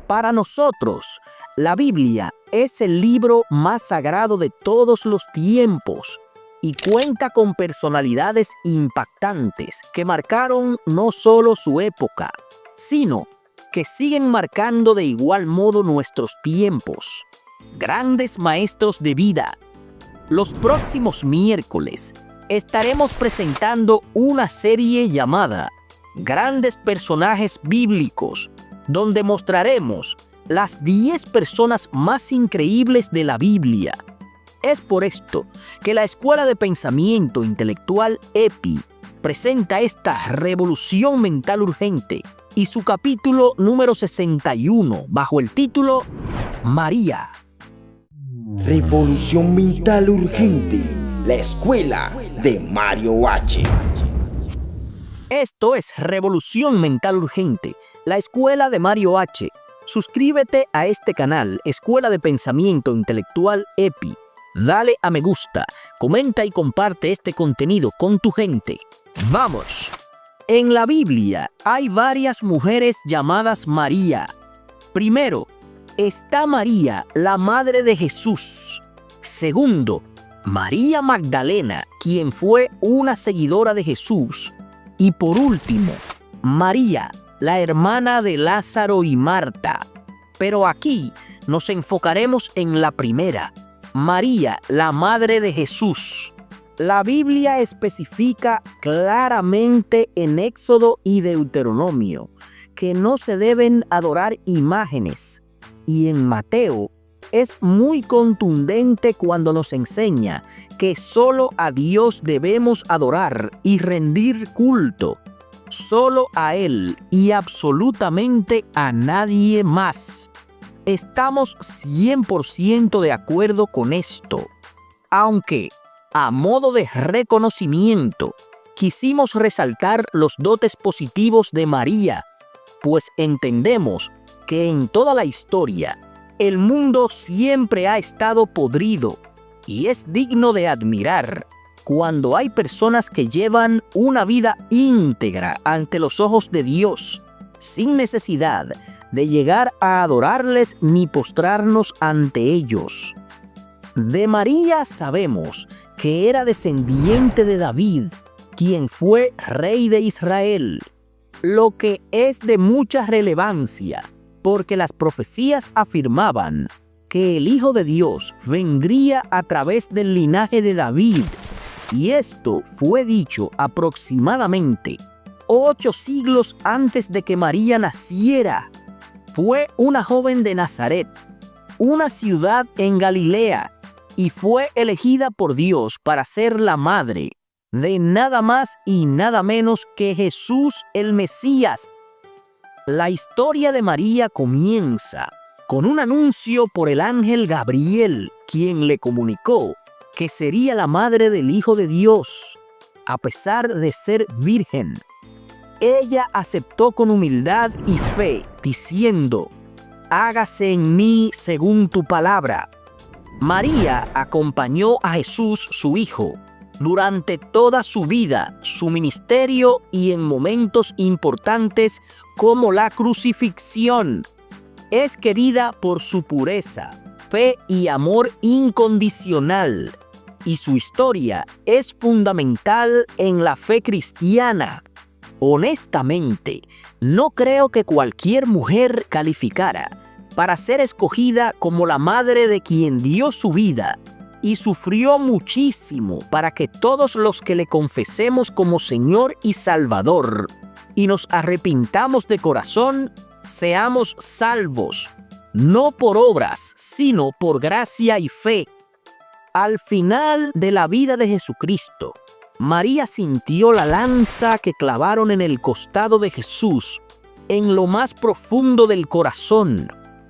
Para nosotros, la Biblia es el libro más sagrado de todos los tiempos y cuenta con personalidades impactantes que marcaron no solo su época, sino que siguen marcando de igual modo nuestros tiempos. Grandes maestros de vida. Los próximos miércoles estaremos presentando una serie llamada Grandes Personajes Bíblicos, donde mostraremos las 10 personas más increíbles de la Biblia. Es por esto que la Escuela de Pensamiento Intelectual EPI presenta esta revolución mental urgente y su capítulo número 61 bajo el título María. Revolución mental urgente, la escuela de Mario H. Esto es Revolución Mental Urgente, la escuela de Mario H. Suscríbete a este canal, Escuela de Pensamiento Intelectual EPI. Dale a me gusta, comenta y comparte este contenido con tu gente. ¡Vamos! En la Biblia hay varias mujeres llamadas María. Primero, está María, la madre de Jesús. Segundo, María Magdalena, quien fue una seguidora de Jesús. Y por último, María, la hermana de Lázaro y Marta. Pero aquí nos enfocaremos en la primera, María, la madre de Jesús. La Biblia especifica claramente en Éxodo y Deuteronomio que no se deben adorar imágenes. Y en Mateo es muy contundente cuando nos enseña que solo a Dios debemos adorar y rendir culto. Solo a Él y absolutamente a nadie más. Estamos 100% de acuerdo con esto. Aunque, a modo de reconocimiento, quisimos resaltar los dotes positivos de María, pues entendemos que en toda la historia, el mundo siempre ha estado podrido y es digno de admirar cuando hay personas que llevan una vida íntegra ante los ojos de Dios, sin necesidad de llegar a adorarles ni postrarnos ante ellos. De María sabemos que era descendiente de David, quien fue rey de Israel, lo que es de mucha relevancia, porque las profecías afirmaban que el Hijo de Dios vendría a través del linaje de David, y esto fue dicho aproximadamente 8 siglos antes de que María naciera. Fue una joven de Nazaret, una ciudad en Galilea, y fue elegida por Dios para ser la madre de nada más y nada menos que Jesús el Mesías. La historia de María comienza con un anuncio por el ángel Gabriel, quien le comunicó que sería la madre del Hijo de Dios, a pesar de ser virgen. Ella aceptó con humildad y fe, diciendo: hágase en mí según tu palabra. María acompañó a Jesús, su hijo, durante toda su vida, su ministerio y en momentos importantes como la crucifixión. Es querida por su pureza, fe y amor incondicional, y su historia es fundamental en la fe cristiana. Honestamente, no creo que cualquier mujer calificara para ser escogida como la madre de quien dio su vida y sufrió muchísimo para que todos los que le confesemos como Señor y Salvador y nos arrepintamos de corazón, seamos salvos, no por obras, sino por gracia y fe. Al final de la vida de Jesucristo, María sintió la lanza que clavaron en el costado de Jesús, en lo más profundo del corazón,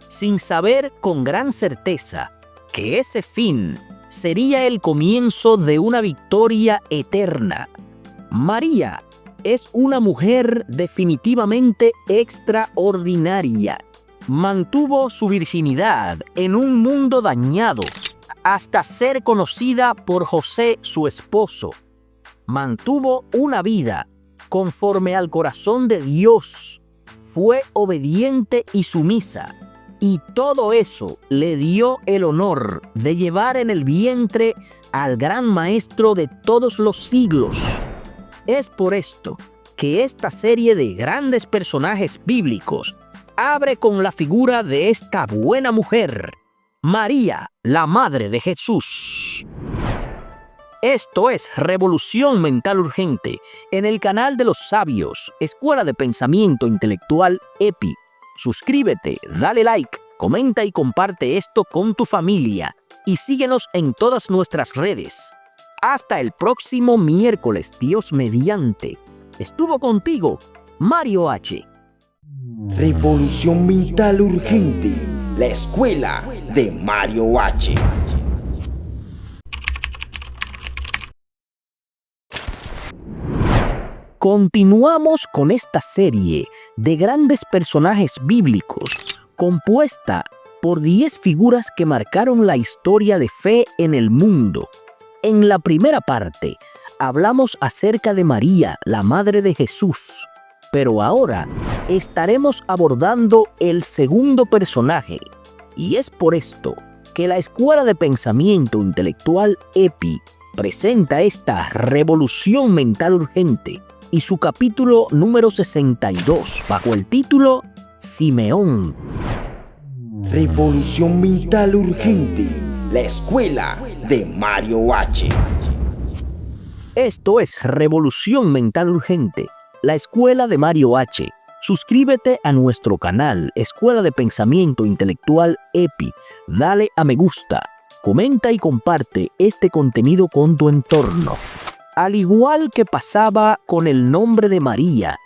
sin saber con gran certeza que ese fin sería el comienzo de una victoria eterna. María es una mujer definitivamente extraordinaria. Mantuvo su virginidad en un mundo dañado hasta ser conocida por José, su esposo. Mantuvo una vida conforme al corazón de Dios. Fue obediente y sumisa Y todo eso le dio el honor de llevar en el vientre al gran maestro de todos los siglos. Es por esto que esta serie de grandes personajes bíblicos abre con la figura de esta buena mujer, María, la madre de Jesús. Esto es Revolución Mental Urgente en el canal de los sabios, Escuela de Pensamiento Intelectual EPI. Suscríbete, dale like, comenta y comparte esto con tu familia y síguenos en todas nuestras redes. Hasta el próximo miércoles, Dios mediante. Estuvo contigo, Mario H. Revolución Mental Urgente, la escuela de Mario H. Continuamos con esta serie de grandes personajes bíblicos compuesta por 10 figuras que marcaron la historia de fe en el mundo. En la primera parte hablamos acerca de María, la madre de Jesús, pero ahora estaremos abordando el segundo personaje, y es por esto que la Escuela de Pensamiento Intelectual EPI presenta esta Revolución Mental Urgente y su capítulo número 62 bajo el título Simeón. Revolución Mental Urgente, la escuela de Mario H. Esto es Revolución Mental Urgente, la escuela de Mario H. Suscríbete a nuestro canal Escuela de Pensamiento Intelectual EPI, dale a me gusta, comenta y comparte este contenido con tu entorno. Al igual que pasaba con el nombre de María,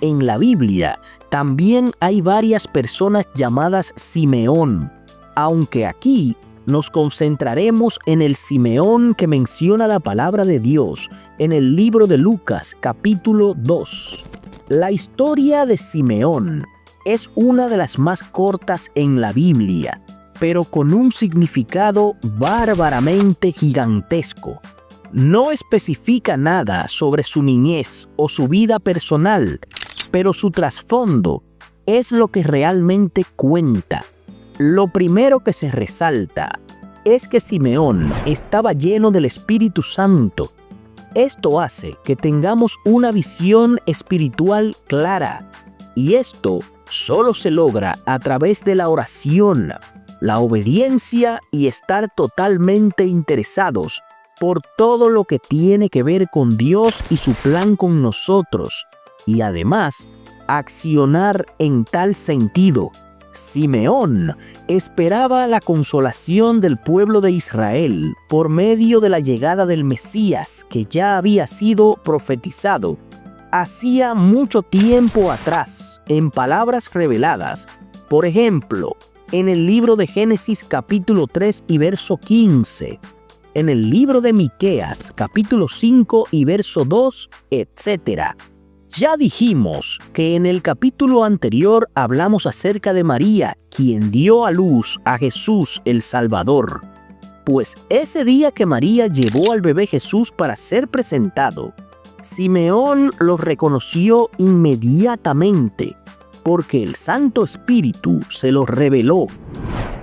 en la Biblia también hay varias personas llamadas Simeón, aunque aquí nos concentraremos en el Simeón que menciona la palabra de Dios en el libro de Lucas, capítulo 2. La historia de Simeón es una de las más cortas en la Biblia, pero con un significado bárbaramente gigantesco. No especifica nada sobre su niñez o su vida personal, pero su trasfondo es lo que realmente cuenta. Lo primero que se resalta es que Simeón estaba lleno del Espíritu Santo. Esto hace que tengamos una visión espiritual clara, y esto solo se logra a través de la oración, la obediencia y estar totalmente interesados por todo lo que tiene que ver con Dios y su plan con nosotros, y además accionar en tal sentido. Simeón esperaba la consolación del pueblo de Israel por medio de la llegada del Mesías que ya había sido profetizado hacía mucho tiempo atrás en palabras reveladas. Por ejemplo, en el libro de Génesis capítulo 3 y verso 15, en el libro de Miqueas capítulo 5 y verso 2, etc. Ya dijimos que en el capítulo anterior hablamos acerca de María, quien dio a luz a Jesús el Salvador. Pues ese día que María llevó al bebé Jesús para ser presentado, Simeón lo reconoció inmediatamente, porque el Santo Espíritu se lo reveló.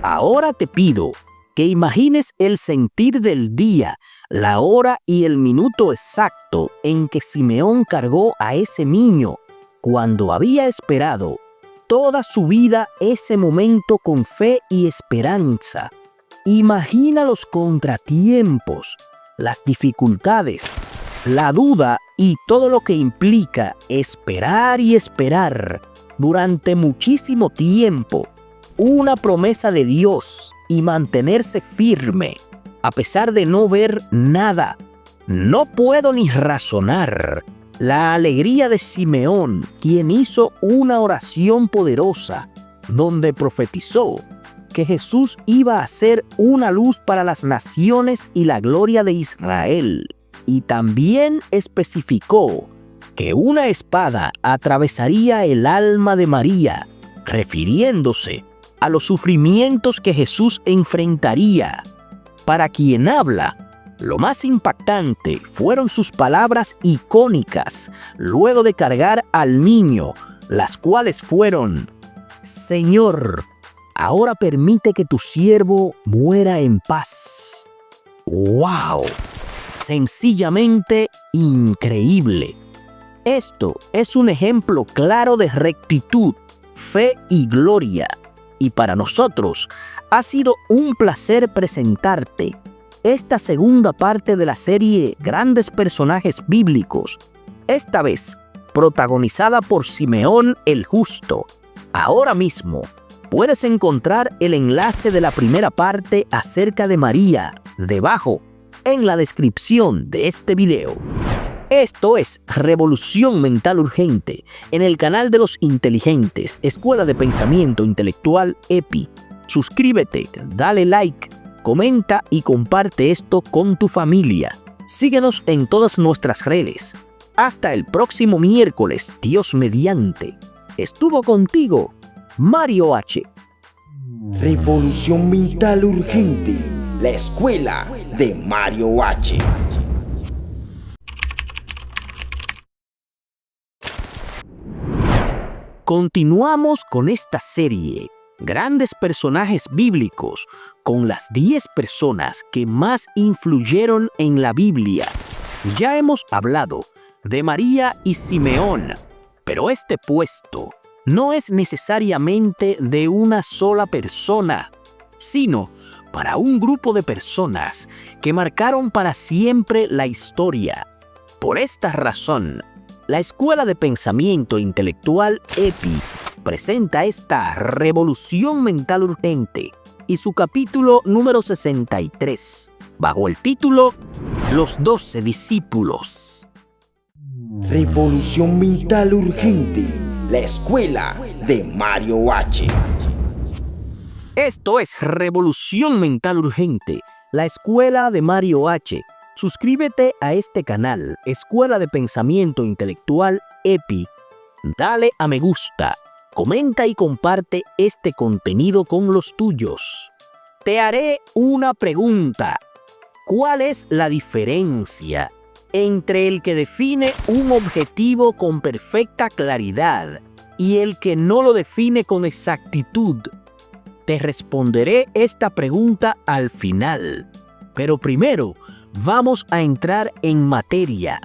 Ahora te pido que imagines el sentir del día, la hora y el minuto exacto en que Simeón cargó a ese niño, cuando había esperado toda su vida ese momento con fe y esperanza. Imagina los contratiempos, las dificultades, la duda y todo lo que implica esperar y esperar durante muchísimo tiempo una promesa de Dios y mantenerse firme a pesar de no ver nada. No puedo ni razonar la alegría de Simeón, quien hizo una oración poderosa donde profetizó que Jesús iba a ser una luz para las naciones y la gloria de Israel. Y también especificó que una espada atravesaría el alma de María, refiriéndose a los sufrimientos que Jesús enfrentaría. Para quien habla, lo más impactante fueron sus palabras icónicas luego de cargar al niño, las cuales fueron: Señor, Ahora permite que tu siervo muera en paz. ¡Wow! Sencillamente increíble. Esto es un ejemplo claro de rectitud, fe y gloria. Y para nosotros ha sido un placer presentarte esta segunda parte de la serie Grandes Personajes Bíblicos, esta vez protagonizada por Simeón el Justo. Ahora mismo puedes encontrar el enlace de la primera parte acerca de María debajo en la descripción de este video. Esto es Revolución Mental Urgente en el canal de los inteligentes, Escuela de Pensamiento Intelectual EPI. Suscríbete, dale like, comenta y comparte esto con tu familia. Síguenos en todas nuestras redes. Hasta el próximo miércoles, Dios mediante. Estuvo contigo, Mario H. Revolución Mental Urgente, la escuela de Mario H. Continuamos con esta serie, Grandes Personajes Bíblicos, con las 10 personas que más influyeron en la Biblia. Ya hemos hablado de María y Simeón, pero este puesto no es necesariamente de una sola persona, sino para un grupo de personas que marcaron para siempre la historia. Por esta razón, la Escuela de Pensamiento Intelectual EPI presenta esta Revolución Mental Urgente y su capítulo número 63, bajo el título Los 12 discípulos. Revolución Mental Urgente, la escuela de Mario H. Esto es Revolución Mental Urgente, la Escuela de Mario H. Suscríbete a este canal, Escuela de Pensamiento Intelectual EPI. Dale a me gusta, comenta y comparte este contenido con los tuyos. Te haré una pregunta. ¿Cuál es la diferencia entre el que define un objetivo con perfecta claridad y el que no lo define con exactitud? Te responderé esta pregunta al final, pero primero vamos a entrar en materia.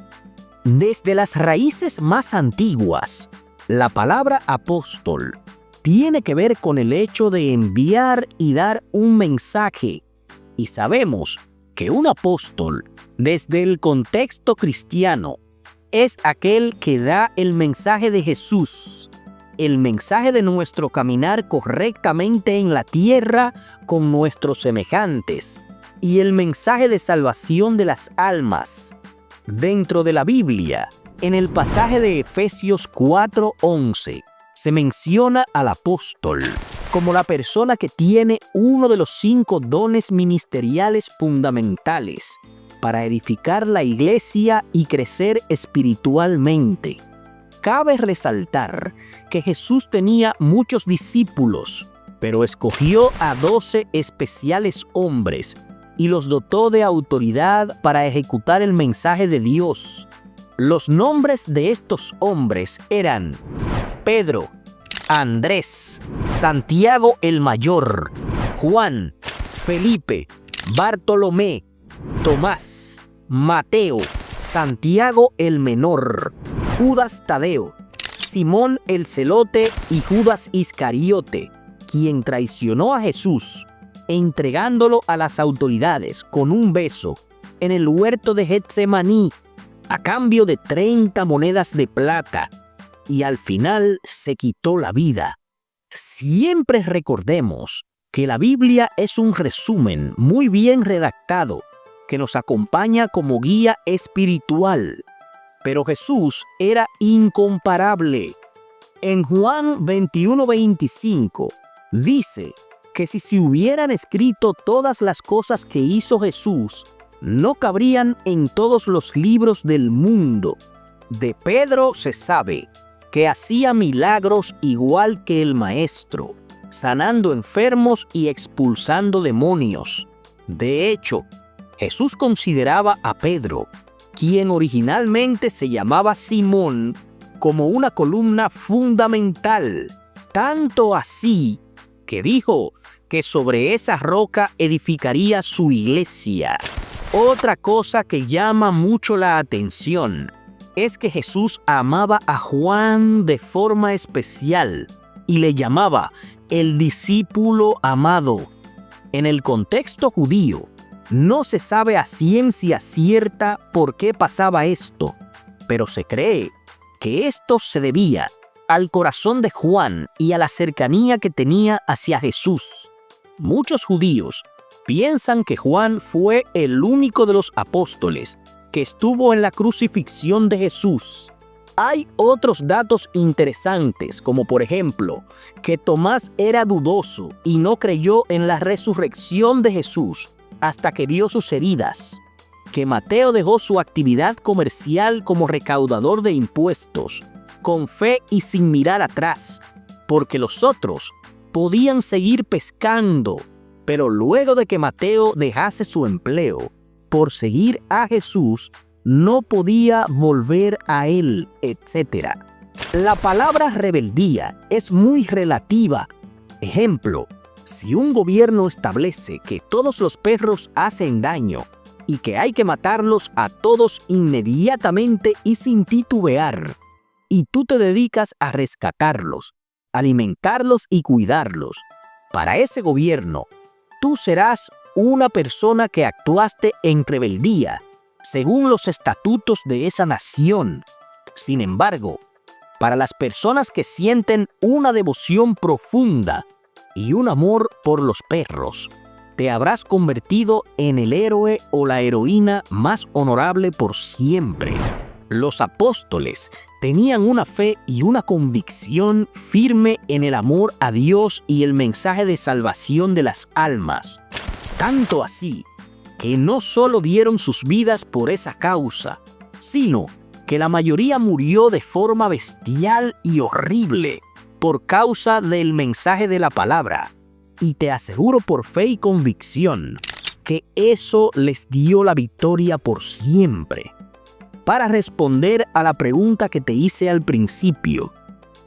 Desde las raíces más antiguas, la palabra apóstol tiene que ver con el hecho de enviar y dar un mensaje. Y sabemos que un apóstol, desde el contexto cristiano, es aquel que da el mensaje de Jesús, el mensaje de nuestro caminar correctamente en la tierra con nuestros semejantes, y el mensaje de salvación de las almas. Dentro de la Biblia, en el pasaje de Efesios 4:11, se menciona al apóstol como la persona que tiene uno de los 5 dones ministeriales fundamentales para edificar la iglesia y crecer espiritualmente. Cabe resaltar que Jesús tenía muchos discípulos, pero escogió a 12 especiales hombres y los dotó de autoridad para ejecutar el mensaje de Dios. Los nombres de estos hombres eran Pedro, Andrés, Santiago el Mayor, Juan, Felipe, Bartolomé, Tomás, Mateo, Santiago el Menor, Judas Tadeo, Simón el Celote y Judas Iscariote, quien traicionó a Jesús, entregándolo a las autoridades con un beso en el huerto de Getsemaní a cambio de 30 monedas de plata, y al final se quitó la vida. Siempre recordemos que la Biblia es un resumen muy bien redactado que nos acompaña como guía espiritual, pero Jesús era incomparable. En Juan 21:25 dice que si se hubieran escrito todas las cosas que hizo Jesús, no cabrían en todos los libros del mundo. De Pedro se sabe que hacía milagros igual que el Maestro, sanando enfermos y expulsando demonios. De hecho, Jesús consideraba a Pedro, quien originalmente se llamaba Simón, como una columna fundamental, tanto así que dijo que sobre esa roca edificaría su iglesia. Otra cosa que llama mucho la atención es que Jesús amaba a Juan de forma especial y le llamaba el discípulo amado. En el contexto judío, no se sabe a ciencia cierta por qué pasaba esto, pero se cree que esto se debía al corazón de Juan y a la cercanía que tenía hacia Jesús. Muchos judíos piensan que Juan fue el único de los apóstoles que estuvo en la crucifixión de Jesús. Hay otros datos interesantes, como por ejemplo, que Tomás era dudoso y no creyó en la resurrección de Jesús hasta que vio sus heridas, que Mateo dejó su actividad comercial como recaudador de impuestos, con fe y sin mirar atrás, porque los otros podían seguir pescando, pero luego de que Mateo dejase su empleo por seguir a Jesús, no podía volver a él, etc. La palabra rebeldía es muy relativa. Ejemplo, si un gobierno establece que todos los perros hacen daño y que hay que matarlos a todos inmediatamente y sin titubear, y tú te dedicas a rescatarlos, alimentarlos y cuidarlos, para ese gobierno, tú serás una persona que actuaste en rebeldía, según los estatutos de esa nación. Sin embargo, para las personas que sienten una devoción profunda y un amor por los perros, te habrás convertido en el héroe o la heroína más honorable por siempre. Los apóstoles tenían una fe y una convicción firme en el amor a Dios y el mensaje de salvación de las almas. Tanto así que no solo dieron sus vidas por esa causa, sino que la mayoría murió de forma bestial y horrible por causa del mensaje de la palabra. Y te aseguro por fe y convicción que eso les dio la victoria por siempre. Para responder a la pregunta que te hice al principio,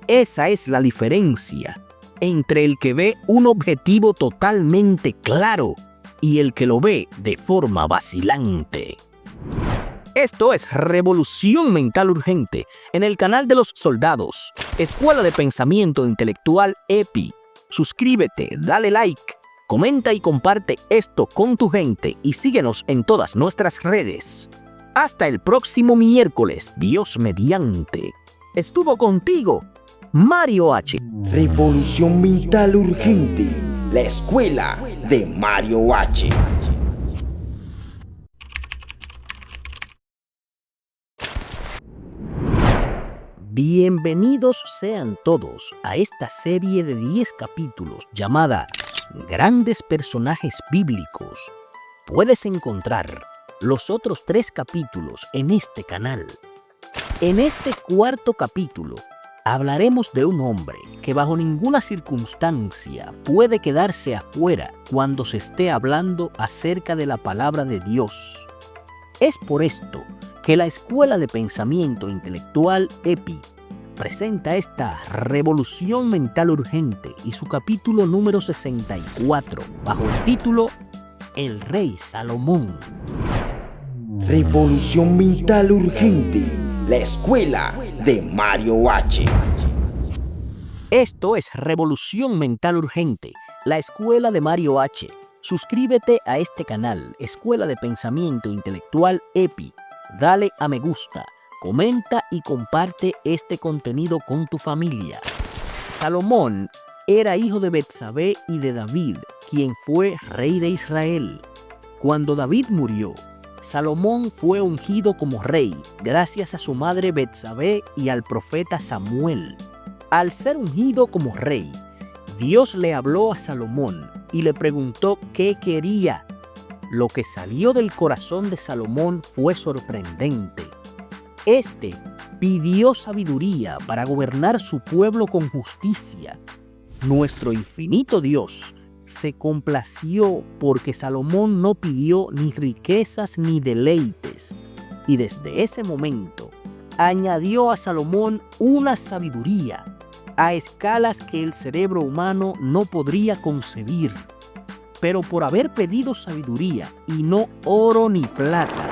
esa es la diferencia entre el que ve un objetivo totalmente claro y el que lo ve de forma vacilante. Esto es Revolución Mental Urgente en el canal de los soldados, Escuela de Pensamiento Intelectual EPI. Suscríbete, dale like, comenta y comparte esto con tu gente y síguenos en todas nuestras redes. Hasta el próximo miércoles, Dios mediante. Estuvo contigo, Mario H. Revolución Mental Urgente, la escuela de Mario H. Bienvenidos sean todos a esta serie de 10 capítulos llamada Grandes Personajes Bíblicos. Puedes encontrar los otros 3 capítulos en este canal. En este cuarto capítulo hablaremos de un hombre que bajo ninguna circunstancia puede quedarse afuera cuando se esté hablando acerca de la palabra de Dios. Es por esto que la Escuela de Pensamiento Intelectual EPI presenta esta Revolución Mental Urgente y su capítulo número 64 bajo el título El Rey Salomón. Revolución Mental Urgente, la escuela de Mario H. Esto es Revolución Mental Urgente, la escuela de Mario H. Suscríbete a este canal, Escuela de Pensamiento Intelectual EPI. Dale a me gusta, comenta y comparte este contenido con tu familia. Salomón era hijo de Betsabé y de David, quien fue rey de Israel. Cuando David murió, Salomón fue ungido como rey gracias a su madre Betsabé y al profeta Samuel. Al ser ungido como rey, Dios le habló a Salomón y le preguntó qué quería. Lo que salió del corazón de Salomón fue sorprendente. Este pidió sabiduría para gobernar su pueblo con justicia. Nuestro infinito Dios se complació porque Salomón no pidió ni riquezas ni deleites, y desde ese momento añadió a Salomón una sabiduría a escalas que el cerebro humano no podría concebir. Pero por haber pedido sabiduría y no oro ni plata,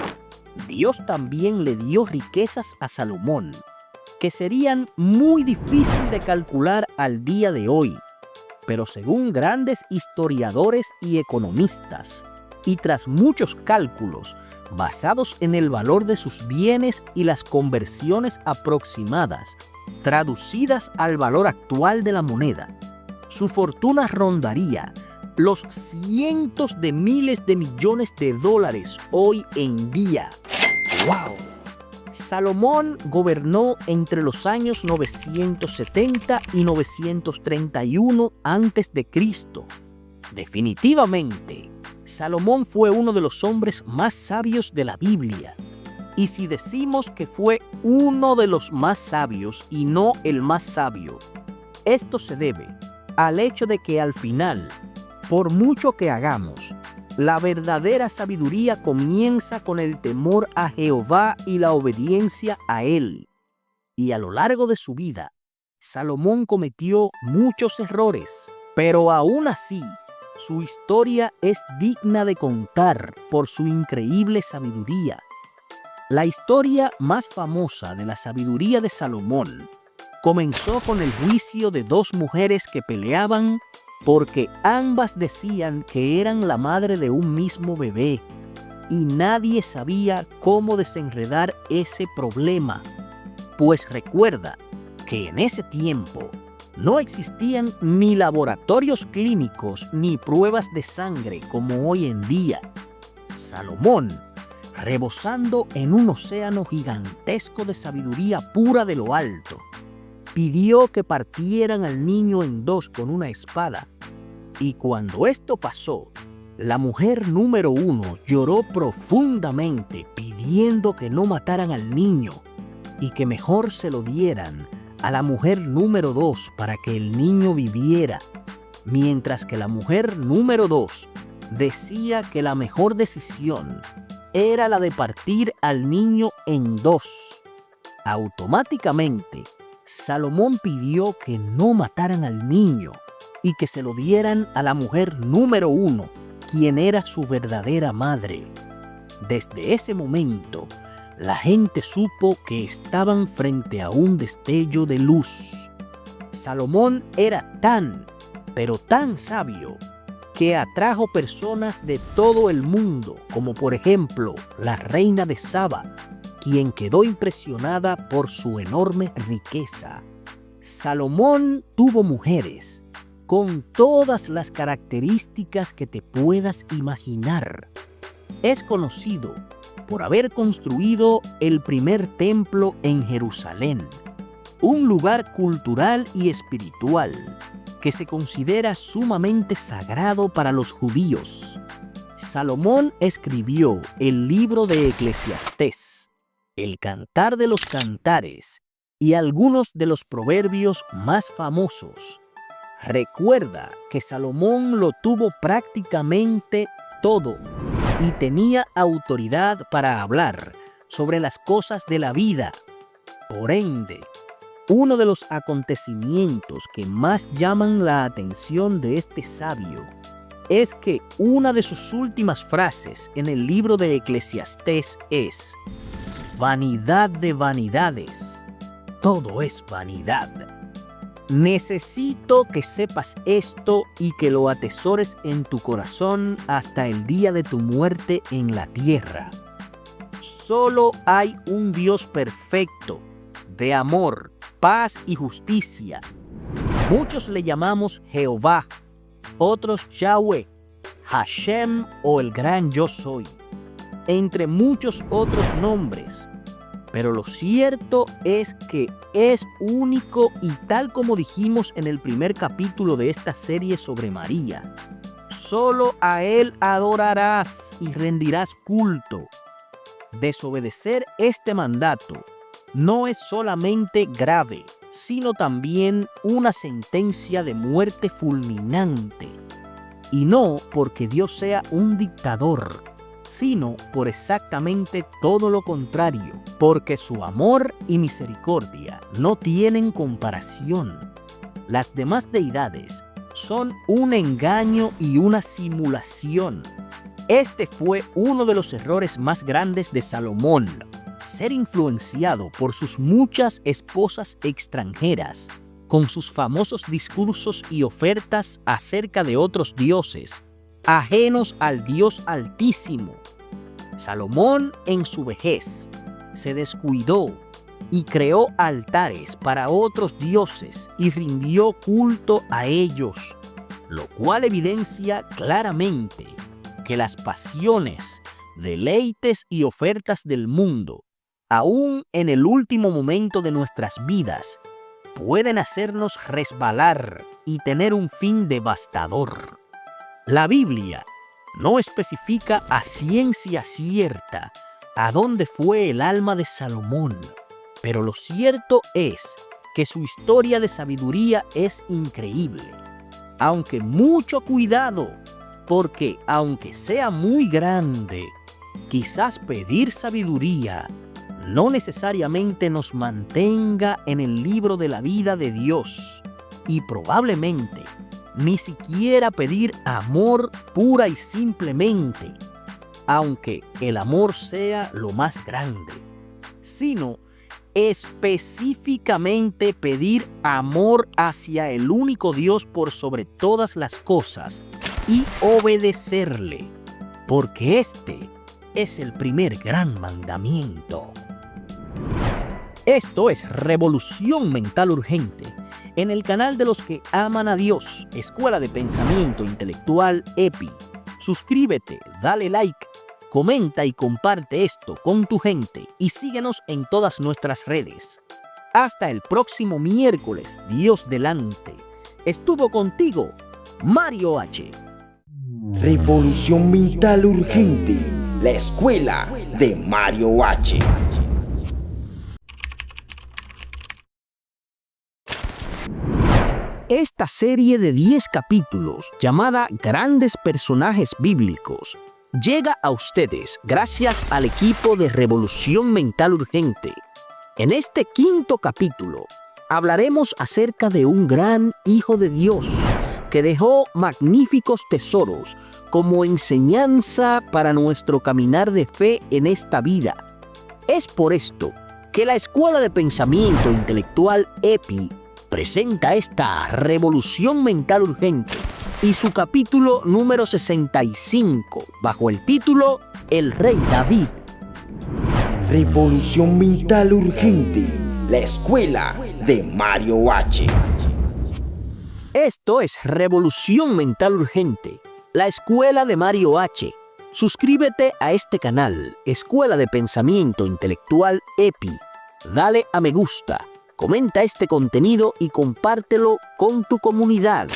Dios también le dio riquezas a Salomón, que serían muy difíciles de calcular al día de hoy. Pero según grandes historiadores y economistas, y tras muchos cálculos basados en el valor de sus bienes y las conversiones aproximadas, traducidas al valor actual de la moneda, su fortuna rondaría los cientos de miles de millones de dólares hoy en día. ¡Wow! Salomón gobernó entre los años 970 y 931 a.C. Definitivamente, Salomón fue uno de los hombres más sabios de la Biblia. Y si decimos que fue uno de los más sabios y no el más sabio, esto se debe al hecho de que al final, por mucho que hagamos, la verdadera sabiduría comienza con el temor a Jehová y la obediencia a Él. Y a lo largo de su vida, Salomón cometió muchos errores, pero aún así, su historia es digna de contar por su increíble sabiduría. La historia más famosa de la sabiduría de Salomón comenzó con el juicio de dos mujeres que peleaban porque ambas decían que eran la madre de un mismo bebé y nadie sabía cómo desenredar ese problema. Pues recuerda que en ese tiempo no existían ni laboratorios clínicos ni pruebas de sangre como hoy en día. Salomón, rebosando en un océano gigantesco de sabiduría pura de lo alto, pidió que partieran al niño en dos con una espada. Y cuando esto pasó, la mujer número 1 lloró profundamente pidiendo que no mataran al niño y que mejor se lo dieran a la mujer número 2 para que el niño viviera, mientras que la mujer número 2 decía que la mejor decisión era la de partir al niño en dos. Automáticamente, Salomón pidió que no mataran al niño y que se lo dieran a la mujer número 1, quien era su verdadera madre. Desde ese momento, la gente supo que estaban frente a un destello de luz. Salomón era tan, pero tan sabio, que atrajo personas de todo el mundo, como por ejemplo la reina de Saba, quien quedó impresionada por su enorme riqueza. Salomón tuvo mujeres con todas las características que te puedas imaginar. Es conocido por haber construido el primer templo en Jerusalén, un lugar cultural y espiritual que se considera sumamente sagrado para los judíos. Salomón escribió el libro de Eclesiastés, el Cantar de los Cantares y algunos de los proverbios más famosos. Recuerda que Salomón lo tuvo prácticamente todo y tenía autoridad para hablar sobre las cosas de la vida. Por ende, uno de los acontecimientos que más llaman la atención de este sabio es que una de sus últimas frases en el libro de Eclesiastés es: vanidad de vanidades, todo es vanidad. Necesito que sepas esto y que lo atesores en tu corazón hasta el día de tu muerte en la tierra. Solo hay un Dios perfecto, de amor, paz y justicia. Muchos le llamamos Jehová, otros Yahweh, Hashem o el gran yo soy, entre muchos otros nombres. Pero lo cierto es que es único y tal como dijimos en el primer capítulo de esta serie sobre María, solo a Él adorarás y rendirás culto. Desobedecer este mandato no es solamente grave, sino también una sentencia de muerte fulminante. Y no porque Dios sea un dictador, sino por exactamente todo lo contrario, porque su amor y misericordia no tienen comparación. Las demás deidades son un engaño y una simulación. Este fue uno de los errores más grandes de Salomón, ser influenciado por sus muchas esposas extranjeras, con sus famosos discursos y ofertas acerca de otros dioses, ajenos al Dios Altísimo. Salomón, en su vejez, se descuidó y creó altares para otros dioses y rindió culto a ellos, lo cual evidencia claramente que las pasiones, deleites y ofertas del mundo, aún en el último momento de nuestras vidas, pueden hacernos resbalar y tener un fin devastador. La Biblia no especifica a ciencia cierta a dónde fue el alma de Salomón, pero lo cierto es que su historia de sabiduría es increíble. Aunque mucho cuidado, porque aunque sea muy grande, quizás pedir sabiduría no necesariamente nos mantenga en el libro de la vida de Dios, y probablemente ni siquiera pedir amor pura y simplemente, aunque el amor sea lo más grande, sino específicamente pedir amor hacia el único Dios por sobre todas las cosas y obedecerle, porque este es el primer gran mandamiento. Esto es Revolución Mental Urgente, en el canal de los que aman a Dios, Escuela de Pensamiento Intelectual EPI. Suscríbete, dale like, comenta y comparte esto con tu gente y síguenos en todas nuestras redes. Hasta el próximo miércoles, Dios delante. Estuvo contigo, Mario H. Revolución Mental Urgente, la escuela de Mario H. Esta serie de 10 capítulos, llamada Grandes Personajes Bíblicos, llega a ustedes gracias al equipo de Revolución Mental Urgente. En este 5º capítulo, hablaremos acerca de un gran Hijo de Dios que dejó magníficos tesoros como enseñanza para nuestro caminar de fe en esta vida. Es por esto que la Escuela de Pensamiento Intelectual EPI presenta esta Revolución Mental Urgente y su capítulo número 65 bajo el título El Rey David. Revolución Mental Urgente, la escuela de Mario H. Esto es Revolución Mental Urgente, la escuela de Mario H. Suscríbete a este canal, Escuela de Pensamiento Intelectual EPI. Dale a me gusta, comenta este contenido y compártelo con tu comunidad.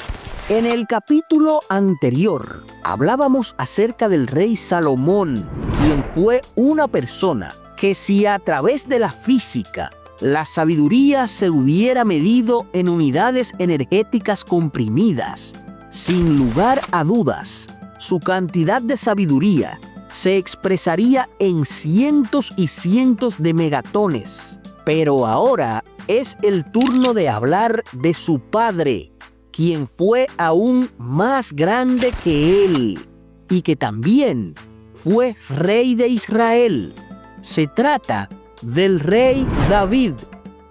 En el capítulo anterior, hablábamos acerca del rey Salomón, quien fue una persona que si a través de la física, la sabiduría se hubiera medido en unidades energéticas comprimidas, sin lugar a dudas, su cantidad de sabiduría se expresaría en cientos y cientos de megatones. Pero ahora es el turno de hablar de su padre, quien fue aún más grande que él y que también fue rey de Israel. Se trata del rey David,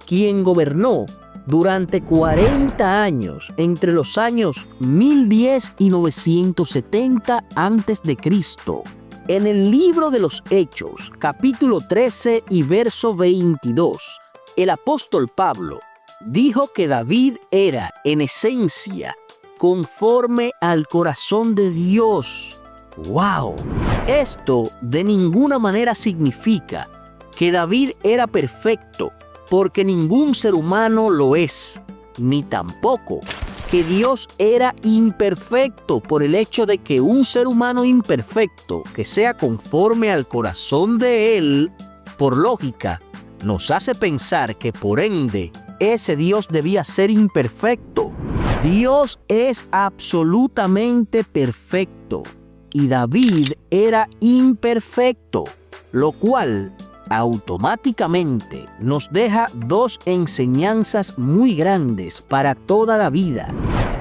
quien gobernó durante 40 años entre los años 1010 y 970 a.C. En el libro de los Hechos, capítulo 13 y verso 22, el apóstol Pablo dijo que David era, en esencia, conforme al corazón de Dios. ¡Wow! Esto de ninguna manera significa que David era perfecto, porque ningún ser humano lo es, ni tampoco que Dios era imperfecto por el hecho de que un ser humano imperfecto que sea conforme al corazón de Él, por lógica, nos hace pensar que por ende ese Dios debía ser imperfecto. Dios es absolutamente perfecto y David era imperfecto, lo cual automáticamente nos deja dos enseñanzas muy grandes para toda la vida.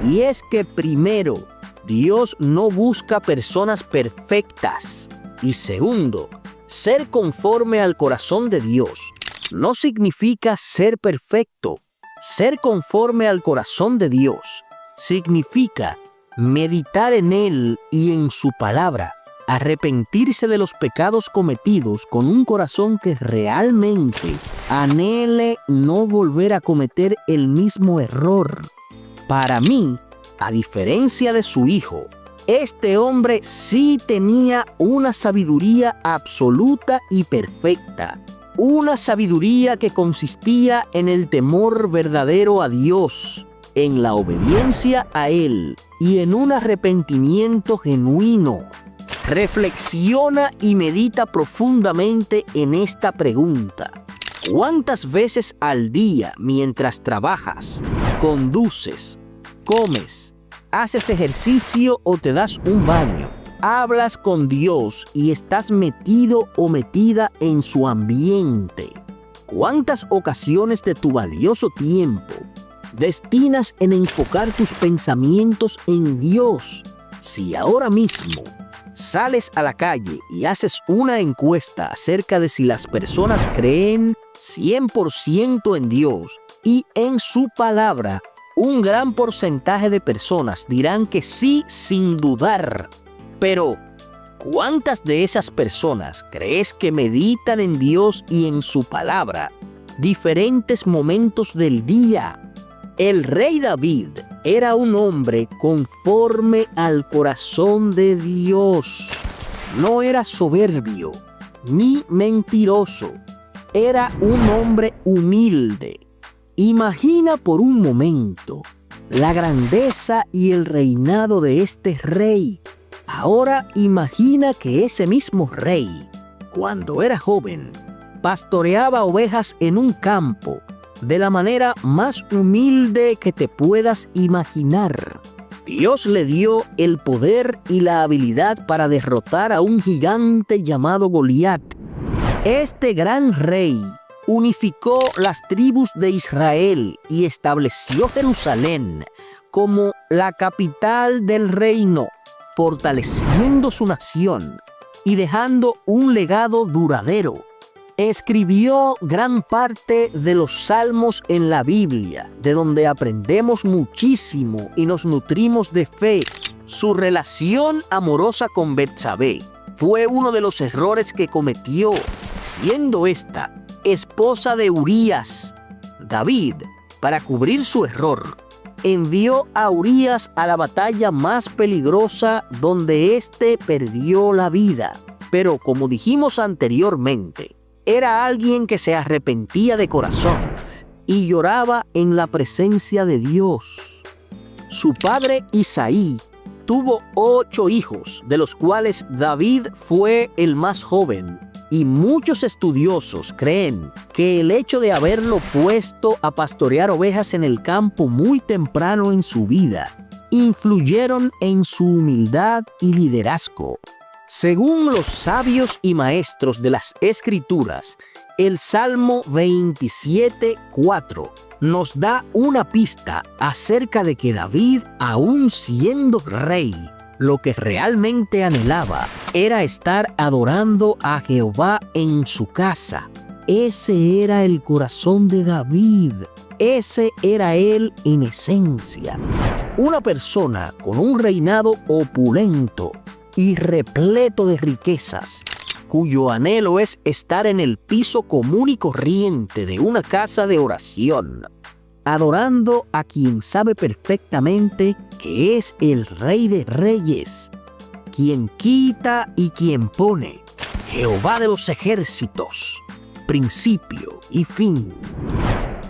Y es que primero, Dios no busca personas perfectas. Y segundo, ser conforme al corazón de Dios no significa ser perfecto. Ser conforme al corazón de Dios significa meditar en Él y en su palabra, arrepentirse de los pecados cometidos con un corazón que realmente anhele no volver a cometer el mismo error. Para mí, a diferencia de su hijo, este hombre sí tenía una sabiduría absoluta y perfecta. Una sabiduría que consistía en el temor verdadero a Dios, en la obediencia a Él y en un arrepentimiento genuino. Reflexiona y medita profundamente en esta pregunta. ¿Cuántas veces al día mientras trabajas, conduces, comes, haces ejercicio o te das un baño, hablas con Dios y estás metido o metida en su ambiente? ¿Cuántas ocasiones de tu valioso tiempo destinas en enfocar tus pensamientos en Dios? Si ahora mismo sales a la calle y haces una encuesta acerca de si las personas creen 100% en Dios y en su palabra, un gran porcentaje de personas dirán que sí sin dudar. Pero, ¿cuántas de esas personas crees que meditan en Dios y en su palabra diferentes momentos del día? El rey David era un hombre conforme al corazón de Dios. No era soberbio ni mentiroso. Era un hombre humilde. Imagina por un momento la grandeza y el reinado de este rey. Ahora imagina que ese mismo rey, cuando era joven, pastoreaba ovejas en un campo de la manera más humilde que te puedas imaginar. Dios le dio el poder y la habilidad para derrotar a un gigante llamado Goliat. Este gran rey unificó las tribus de Israel y estableció Jerusalén como la capital del reino, fortaleciendo su nación y dejando un legado duradero. Escribió gran parte de los salmos en la Biblia, de donde aprendemos muchísimo y nos nutrimos de fe. Su relación amorosa con Betsabé fue uno de los errores que cometió, siendo esta esposa de Urías. David, para cubrir su error, envió a Urías a la batalla más peligrosa donde éste perdió la vida. Pero como dijimos anteriormente, era alguien que se arrepentía de corazón y lloraba en la presencia de Dios. Su padre Isaí tuvo 8 hijos, de los cuales David fue el más joven. Y muchos estudiosos creen que el hecho de haberlo puesto a pastorear ovejas en el campo muy temprano en su vida influyeron en su humildad y liderazgo. Según los sabios y maestros de las Escrituras, el Salmo 27:4 nos da una pista acerca de que David, aún siendo rey, lo que realmente anhelaba era estar adorando a Jehová en su casa. Ese era el corazón de David. Ese era él en esencia. Una persona con un reinado opulento y repleto de riquezas, cuyo anhelo es estar en el piso común y corriente de una casa de oración, adorando a quien sabe perfectamente que es el Rey de Reyes, quien quita y quien pone, Jehová de los ejércitos, principio y fin.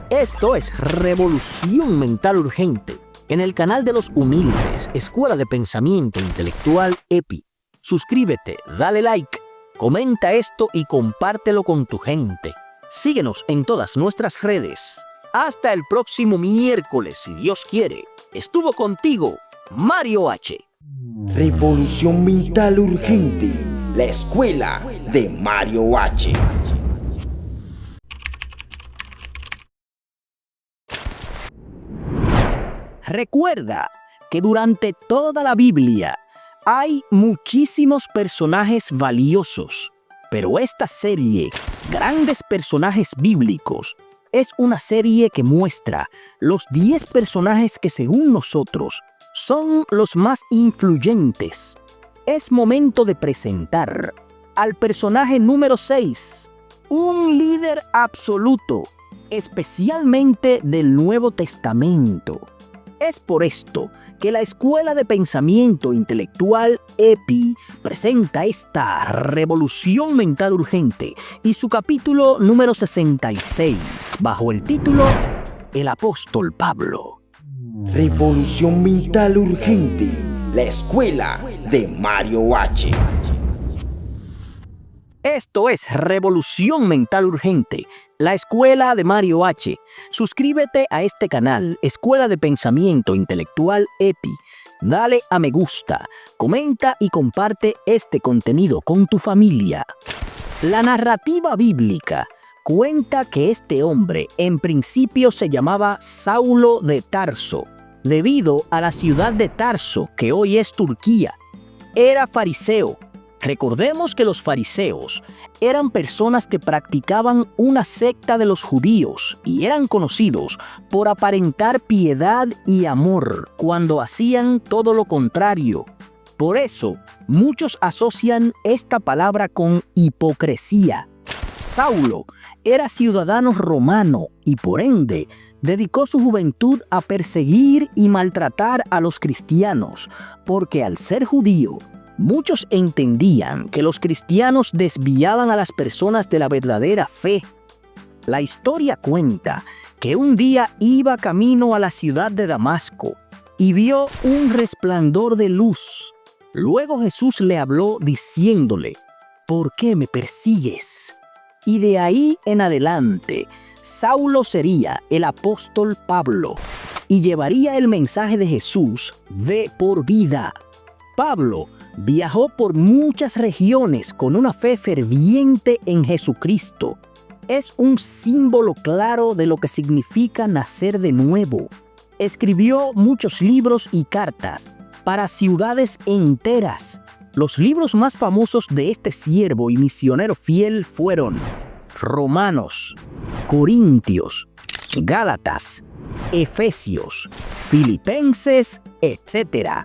Esto es Revolución Mental Urgente, en el canal de los humildes, Escuela de Pensamiento Intelectual EPI. Suscríbete, dale like, comenta esto y compártelo con tu gente. Síguenos en todas nuestras redes. Hasta el próximo miércoles, si Dios quiere. Estuvo contigo, Mario H. Revolución Mental Urgente, la escuela de Mario H. Recuerda que durante toda la Biblia hay muchísimos personajes valiosos, pero esta serie, Grandes Personajes Bíblicos, es una serie que muestra los 10 personajes que según nosotros son los más influyentes. Es momento de presentar al personaje número 6, un líder absoluto, especialmente del Nuevo Testamento. Es por esto que la Escuela de Pensamiento Intelectual EPI presenta esta revolución mental urgente y su capítulo número 66 bajo el título El Apóstol Pablo. Revolución mental urgente, la escuela de Mario H. Esto es Revolución Mental Urgente, la Escuela de Mario H. Suscríbete a este canal, Escuela de Pensamiento Intelectual EPI. Dale a me gusta, comenta y comparte este contenido con tu familia. La narrativa bíblica cuenta que este hombre en principio se llamaba Saulo de Tarso, debido a la ciudad de Tarso, que hoy es Turquía. Era fariseo. Recordemos que los fariseos eran personas que practicaban una secta de los judíos y eran conocidos por aparentar piedad y amor cuando hacían todo lo contrario. Por eso, muchos asocian esta palabra con hipocresía. Saulo era ciudadano romano y por ende dedicó su juventud a perseguir y maltratar a los cristianos, porque al ser judío, muchos entendían que los cristianos desviaban a las personas de la verdadera fe. La historia cuenta que un día iba camino a la ciudad de Damasco y vio un resplandor de luz. Luego Jesús le habló diciéndole, ¿por qué me persigues? Y de ahí en adelante, Saulo sería el apóstol Pablo y llevaría el mensaje de Jesús de por vida. Pablo viajó por muchas regiones con una fe ferviente en Jesucristo. Es un símbolo claro de lo que significa nacer de nuevo. Escribió muchos libros y cartas para ciudades enteras. Los libros más famosos de este siervo y misionero fiel fueron Romanos, Corintios, Gálatas, Efesios, Filipenses, etc.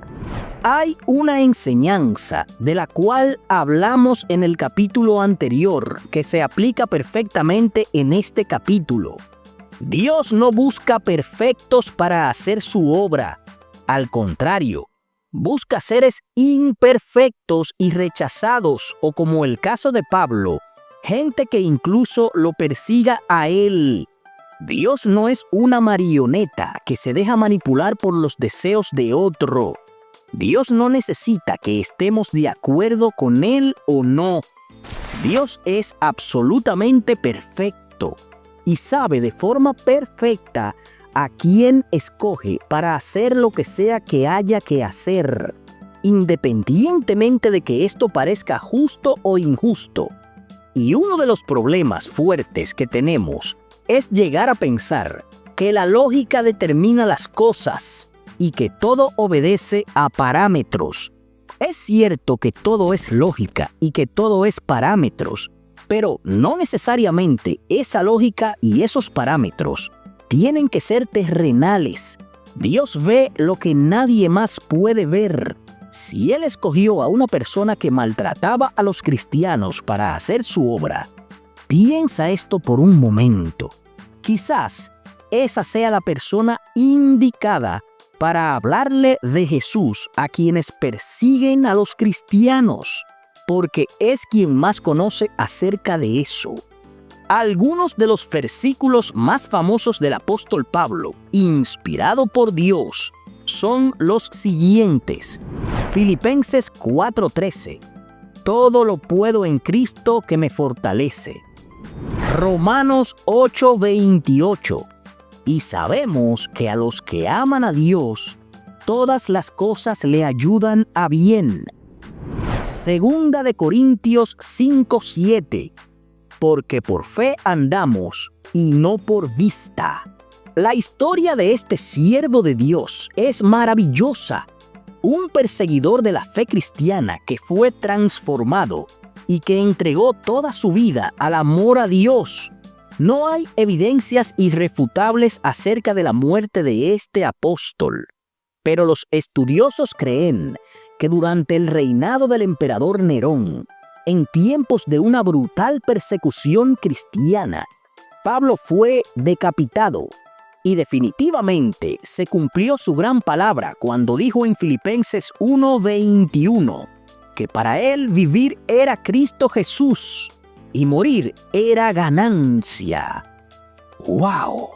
Hay una enseñanza de la cual hablamos en el capítulo anterior que se aplica perfectamente en este capítulo. Dios no busca perfectos para hacer su obra. Al contrario, busca seres imperfectos y rechazados, o como el caso de Pablo, gente que incluso lo persiga a él. Dios no es una marioneta que se deja manipular por los deseos de otro. Dios no necesita que estemos de acuerdo con Él o no. Dios es absolutamente perfecto y sabe de forma perfecta a quién escoge para hacer lo que sea que haya que hacer, independientemente de que esto parezca justo o injusto. Y uno de los problemas fuertes que tenemos es llegar a pensar que la lógica determina las cosas y que todo obedece a parámetros. Es cierto que todo es lógica y que todo es parámetros, pero no necesariamente esa lógica y esos parámetros tienen que ser terrenales. Dios ve lo que nadie más puede ver. Si Él escogió a una persona que maltrataba a los cristianos para hacer su obra, piensa esto por un momento. Quizás esa sea la persona indicada para hablarle de Jesús a quienes persiguen a los cristianos, porque es quien más conoce acerca de eso. Algunos de los versículos más famosos del apóstol Pablo, inspirado por Dios, son los siguientes. Filipenses 4:13. Todo lo puedo en Cristo que me fortalece. Romanos 8:28. Y sabemos que a los que aman a Dios, todas las cosas le ayudan a bien. Segunda de Corintios 5:7. Porque por fe andamos y no por vista. La historia de este siervo de Dios es maravillosa. Un perseguidor de la fe cristiana que fue transformado y que entregó toda su vida al amor a Dios. No hay evidencias irrefutables acerca de la muerte de este apóstol, pero los estudiosos creen que durante el reinado del emperador Nerón, en tiempos de una brutal persecución cristiana, Pablo fue decapitado. Y definitivamente se cumplió su gran palabra cuando dijo en Filipenses 1:21 que para él vivir era Cristo Jesús y morir era ganancia. ¡Wow!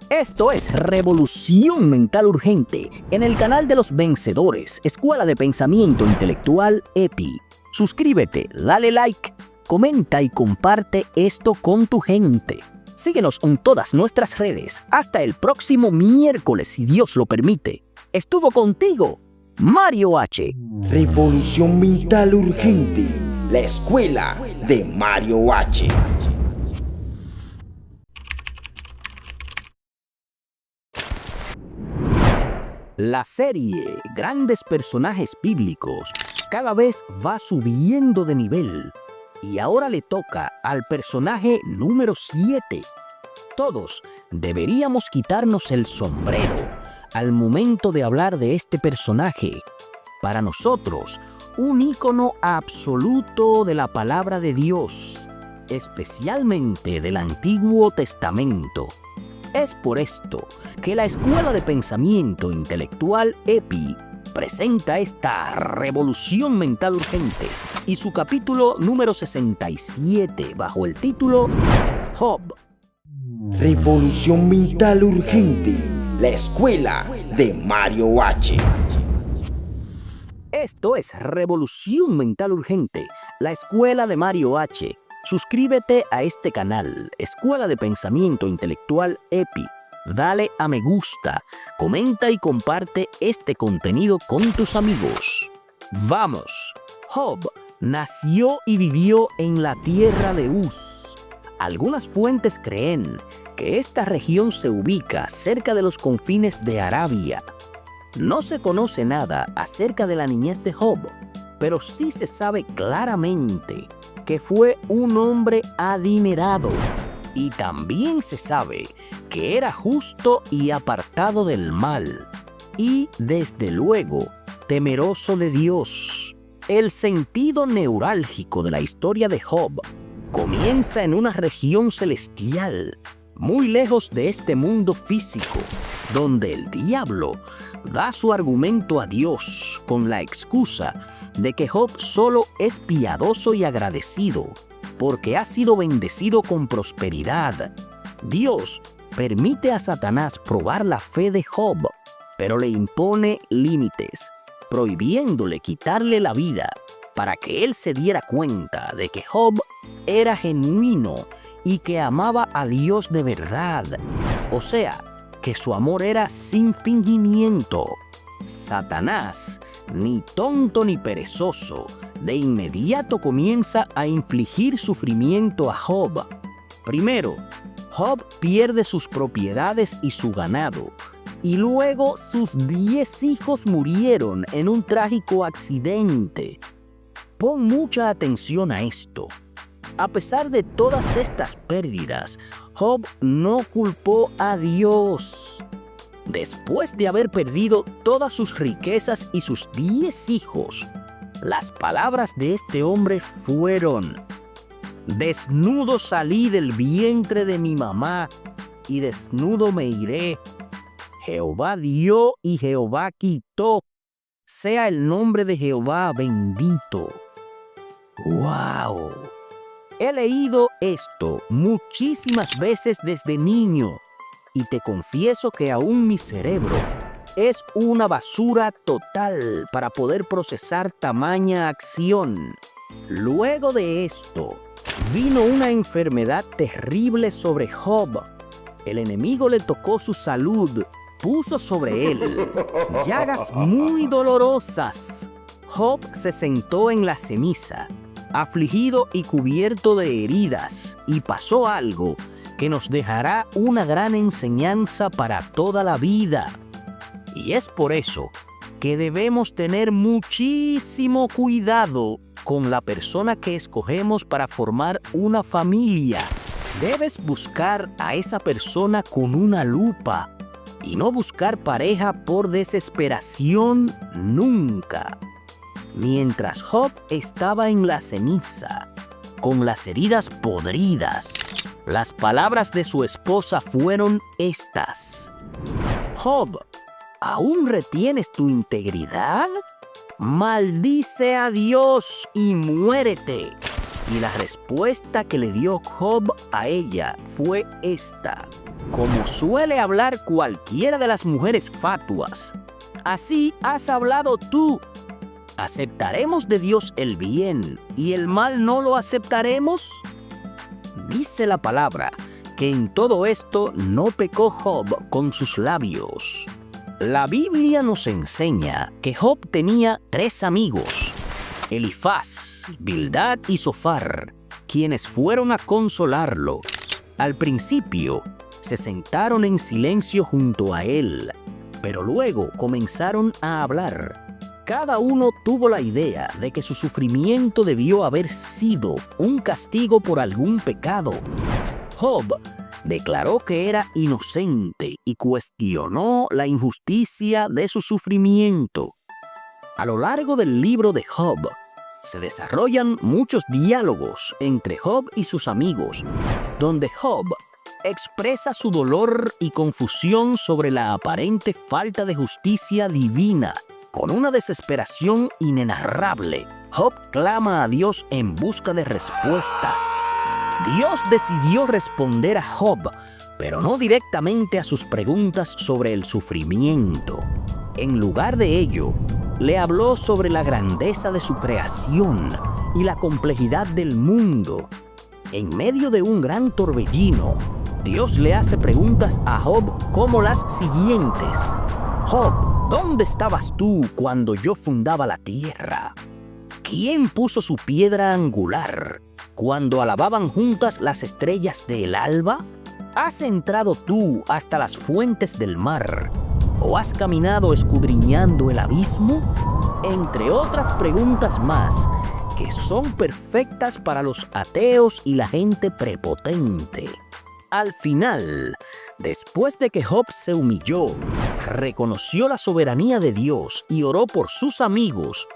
Esto es Revolución Mental Urgente en el canal de los vencedores, Escuela de Pensamiento Intelectual EPI. Suscríbete, dale like, comenta y comparte esto con tu gente. Síguenos en todas nuestras redes. Hasta el próximo miércoles, si Dios lo permite. Estuvo contigo, Mario H. Revolución Mental Urgente, la escuela de Mario H. La serie Grandes Personajes Bíblicos cada vez va subiendo de nivel. Y ahora le toca al personaje número 7. Todos deberíamos quitarnos el sombrero al momento de hablar de este personaje. Para nosotros, un ícono absoluto de la palabra de Dios, especialmente del Antiguo Testamento. Es por esto que la Escuela de Pensamiento Intelectual EPI presenta esta Revolución Mental Urgente y su capítulo número 67 bajo el título Job. Revolución Mental Urgente, la escuela de Mario H. Esto es Revolución Mental Urgente, la escuela de Mario H. Suscríbete a este canal, Escuela de Pensamiento Intelectual EPI. Dale a me gusta, comenta y comparte este contenido con tus amigos. ¡Vamos! Job nació y vivió en la tierra de Uz. Algunas fuentes creen que esta región se ubica cerca de los confines de Arabia. No se conoce nada acerca de la niñez de Job, pero sí se sabe claramente que fue un hombre adinerado. Y también se sabe que era justo y apartado del mal, y desde luego temeroso de Dios. El sentido neurálgico de la historia de Job comienza en una región celestial, muy lejos de este mundo físico, donde el diablo da su argumento a Dios con la excusa de que Job solo es piadoso y agradecido, porque ha sido bendecido con prosperidad. Dios permite a Satanás probar la fe de Job, pero le impone límites, prohibiéndole quitarle la vida para que él se diera cuenta de que Job era genuino y que amaba a Dios de verdad. O sea, que su amor era sin fingimiento. Satanás, ni tonto ni perezoso, de inmediato comienza a infligir sufrimiento a Job. Primero, Job pierde sus propiedades y su ganado, y luego sus 10 hijos murieron en un trágico accidente. Pon mucha atención a esto. A pesar de todas estas pérdidas, Job no culpó a Dios. Después de haber perdido todas sus riquezas y sus 10 hijos, las palabras de este hombre fueron: desnudo salí del vientre de mi mamá, y desnudo me iré. Jehová dio y Jehová quitó. Sea el nombre de Jehová bendito. ¡Wow! He leído esto muchísimas veces desde niño, y te confieso que aún mi cerebro es una basura total para poder procesar tamaña acción. Luego de esto, vino una enfermedad terrible sobre Job. El enemigo le tocó su salud, puso sobre él llagas muy dolorosas. Job se sentó en la ceniza, afligido y cubierto de heridas, y pasó algo que nos dejará una gran enseñanza para toda la vida. Y es por eso que debemos tener muchísimo cuidado con la persona que escogemos para formar una familia. Debes buscar a esa persona con una lupa y no buscar pareja por desesperación nunca. Mientras Job estaba en la ceniza, con las heridas podridas, las palabras de su esposa fueron estas: Job, ¿aún retienes tu integridad? Maldice a Dios y muérete. Y la respuesta que le dio Job a ella fue esta: como suele hablar cualquiera de las mujeres fatuas, así has hablado tú. ¿Aceptaremos de Dios el bien y el mal no lo aceptaremos? Dice la palabra que en todo esto no pecó Job con sus labios. La Biblia nos enseña que Job tenía 3 amigos, Elifaz, Bildad y Zofar, quienes fueron a consolarlo. Al principio, se sentaron en silencio junto a él, pero luego comenzaron a hablar. Cada uno tuvo la idea de que su sufrimiento debió haber sido un castigo por algún pecado. Job declaró que era inocente y cuestionó la injusticia de su sufrimiento. A lo largo del libro de Job, se desarrollan muchos diálogos entre Job y sus amigos, donde Job expresa su dolor y confusión sobre la aparente falta de justicia divina. Con una desesperación inenarrable, Job clama a Dios en busca de respuestas. Dios decidió responder a Job, pero no directamente a sus preguntas sobre el sufrimiento. En lugar de ello, le habló sobre la grandeza de su creación y la complejidad del mundo. En medio de un gran torbellino, Dios le hace preguntas a Job como las siguientes: Job, ¿dónde estabas tú cuando yo fundaba la tierra? ¿Quién puso su piedra angular cuando alababan juntas las estrellas del alba? ¿Has entrado tú hasta las fuentes del mar? ¿O has caminado escudriñando el abismo? Entre otras preguntas más que son perfectas para los ateos y la gente prepotente. Al final, después de que Job se humilló, reconoció la soberanía de Dios y oró por sus amigos,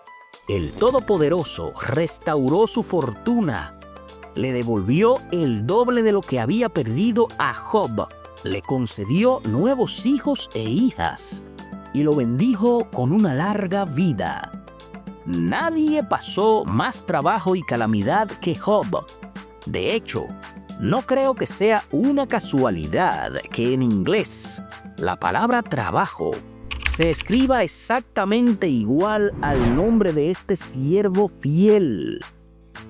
el Todopoderoso restauró su fortuna, le devolvió el doble de lo que había perdido a Job, le concedió nuevos hijos e hijas y lo bendijo con una larga vida. Nadie pasó más trabajo y calamidad que Job. De hecho, no creo que sea una casualidad que en inglés la palabra trabajo se escriba exactamente igual al nombre de este siervo fiel.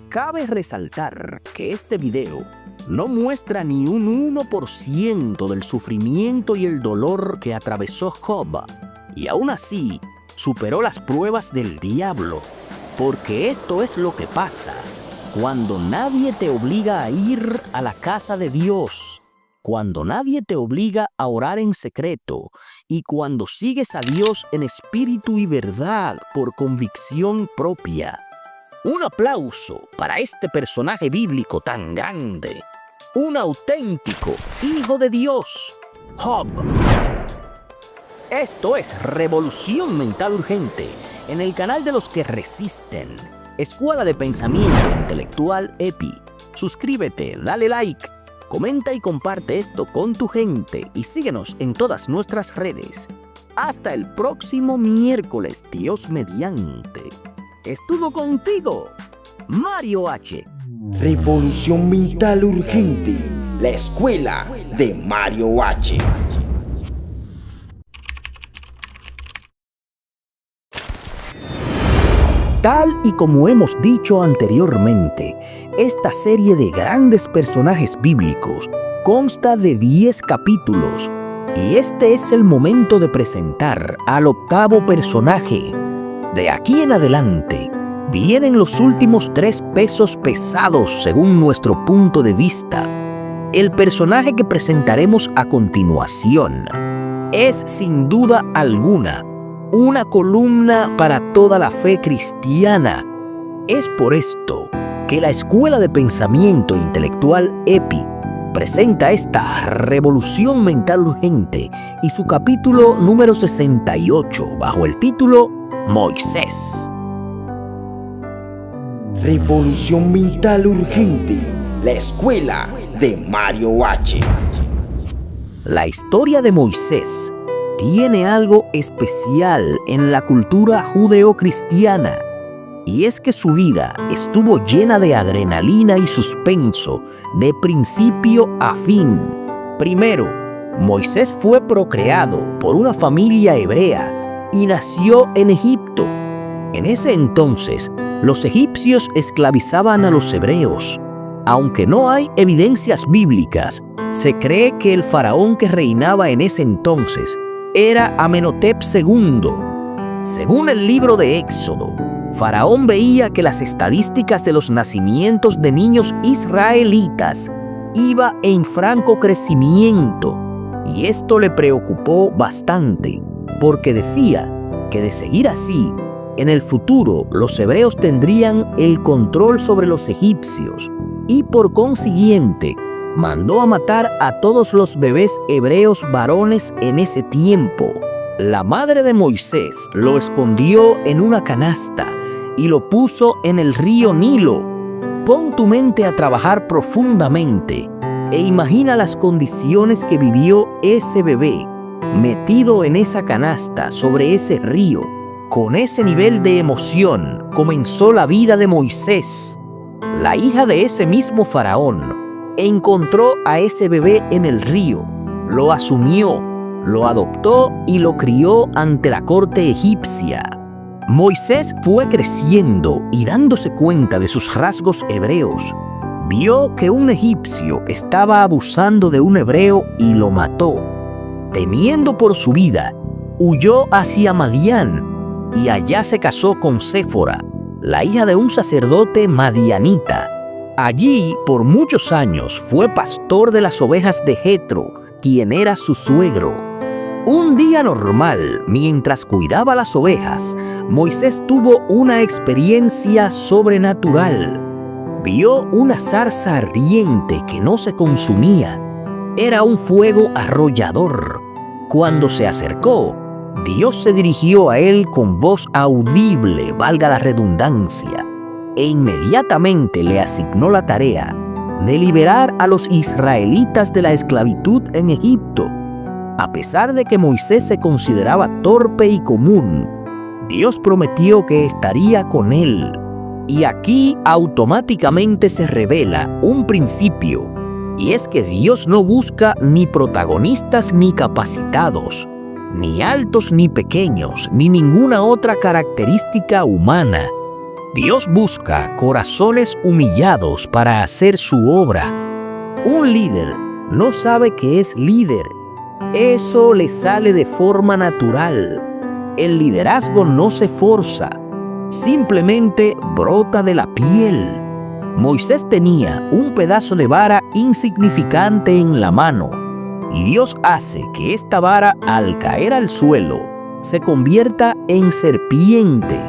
Cabe resaltar que este video no muestra ni un 1% del sufrimiento y el dolor que atravesó Job, y aún así superó las pruebas del diablo, porque esto es lo que pasa cuando nadie te obliga a ir a la casa de Dios, cuando nadie te obliga a orar en secreto y cuando sigues a Dios en espíritu y verdad por convicción propia. Un aplauso para este personaje bíblico tan grande, un auténtico hijo de Dios, Job. Esto es Revolución Mental Urgente, en el canal de los que resisten. Escuela de Pensamiento Intelectual EPI. Suscríbete, dale like, comenta y comparte esto con tu gente y síguenos en todas nuestras redes. Hasta el próximo miércoles, Dios mediante. Estuvo contigo, Mario H. Revolución Mental Urgente, la escuela de Mario H. Tal y como hemos dicho anteriormente, esta serie de grandes personajes bíblicos consta de 10 capítulos y este es el momento de presentar al 8º personaje. De aquí en adelante, vienen los últimos 3 pesos pesados según nuestro punto de vista. El personaje que presentaremos a continuación es sin duda alguna una columna para toda la fe cristiana. Es por esto que la Escuela de Pensamiento Intelectual EPI presenta esta revolución mental urgente y su capítulo número 68 bajo el título Moisés. Revolución mental urgente, la escuela de Mario H. La historia de Moisés tiene algo especial en la cultura judeocristiana, y es que su vida estuvo llena de adrenalina y suspenso de principio a fin. Primero, Moisés fue procreado por una familia hebrea y nació en Egipto. En ese entonces, los egipcios esclavizaban a los hebreos. Aunque no hay evidencias bíblicas, se cree que el faraón que reinaba en ese entonces era Amenhotep II. Según el libro de Éxodo, Faraón veía que las estadísticas de los nacimientos de niños israelitas iba en franco crecimiento, y esto le preocupó bastante, porque decía que de seguir así, en el futuro los hebreos tendrían el control sobre los egipcios, y por consiguiente mandó a matar a todos los bebés hebreos varones en ese tiempo. La madre de Moisés lo escondió en una canasta y lo puso en el río Nilo. Pon tu mente a trabajar profundamente e imagina las condiciones que vivió ese bebé metido en esa canasta sobre ese río. Con ese nivel de emoción comenzó la vida de Moisés. La hija de ese mismo faraón encontró a ese bebé en el río, lo asumió, lo adoptó y lo crió ante la corte egipcia. Moisés fue creciendo y dándose cuenta de sus rasgos hebreos. Vio que un egipcio estaba abusando de un hebreo y lo mató. Temiendo por su vida, huyó hacia Madián y allá se casó con Séfora, la hija de un sacerdote madianita. Allí, por muchos años, fue pastor de las ovejas de Jetro, quien era su suegro. Un día normal, mientras cuidaba las ovejas, Moisés tuvo una experiencia sobrenatural. Vio una zarza ardiente que no se consumía. Era un fuego arrollador. Cuando se acercó, Dios se dirigió a él con voz audible, valga la redundancia, e inmediatamente le asignó la tarea de liberar a los israelitas de la esclavitud en Egipto. A pesar de que Moisés se consideraba torpe y común, Dios prometió que estaría con él. Y aquí automáticamente se revela un principio, y es que Dios no busca ni protagonistas ni capacitados, ni altos ni pequeños, ni ninguna otra característica humana. Dios busca corazones humillados para hacer su obra. Un líder no sabe que es líder. Eso le sale de forma natural. El liderazgo no se forza, simplemente brota de la piel. Moisés tenía un pedazo de vara insignificante en la mano, y Dios hace que esta vara, al caer al suelo, se convierta en serpiente.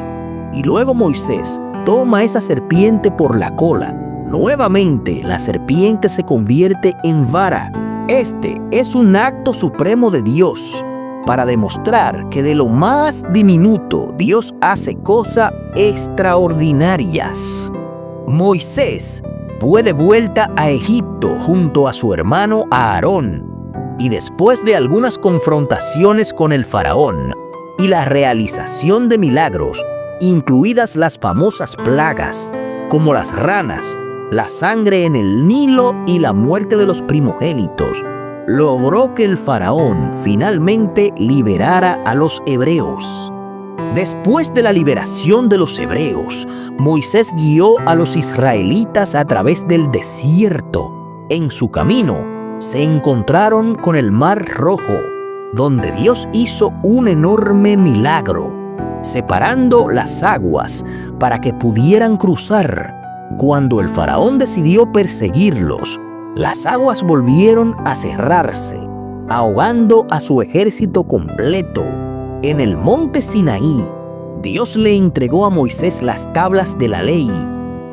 Y luego Moisés toma esa serpiente por la cola. Nuevamente la serpiente se convierte en vara. Este es un acto supremo de Dios para demostrar que de lo más diminuto Dios hace cosas extraordinarias. Moisés fue de vuelta a Egipto junto a su hermano Aarón, y después de algunas confrontaciones con el faraón y la realización de milagros, incluidas las famosas plagas, como las ranas, la sangre en el Nilo y la muerte de los primogénitos, logró que el faraón finalmente liberara a los hebreos. Después de la liberación de los hebreos, Moisés guió a los israelitas a través del desierto. En su camino, se encontraron con el Mar Rojo, donde Dios hizo un enorme milagro, separando las aguas para que pudieran cruzar. Cuando el faraón decidió perseguirlos, Las aguas volvieron a cerrarse, ahogando a su ejército completo. En el monte Sinaí, Dios le entregó a Moisés las tablas de la ley,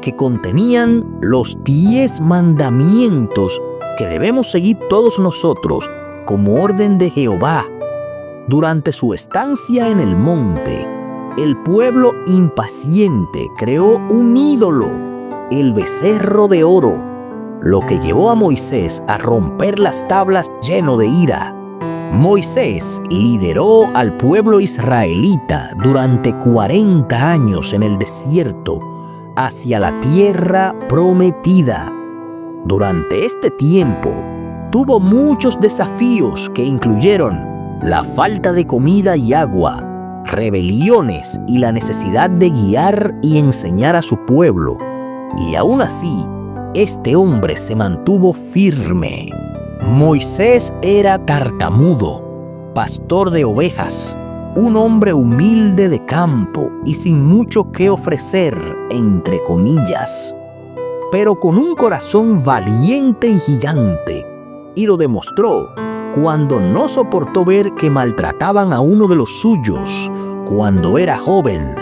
que contenían los 10 mandamientos que debemos seguir todos nosotros como orden de Jehová. Durante su estancia en el monte, el pueblo impaciente creó un ídolo, el becerro de oro, lo que llevó a Moisés a romper las tablas lleno de ira. Moisés lideró al pueblo israelita durante 40 años en el desierto hacia la tierra prometida. Durante este tiempo, tuvo muchos desafíos que incluyeron la falta de comida y agua, rebeliones y la necesidad de guiar y enseñar a su pueblo. Y aún así, este hombre se mantuvo firme. Moisés era tartamudo, pastor de ovejas, un hombre humilde de campo y sin mucho que ofrecer, entre comillas, pero con un corazón valiente y gigante, y lo demostró cuando no soportó ver que maltrataban a uno de los suyos cuando era joven.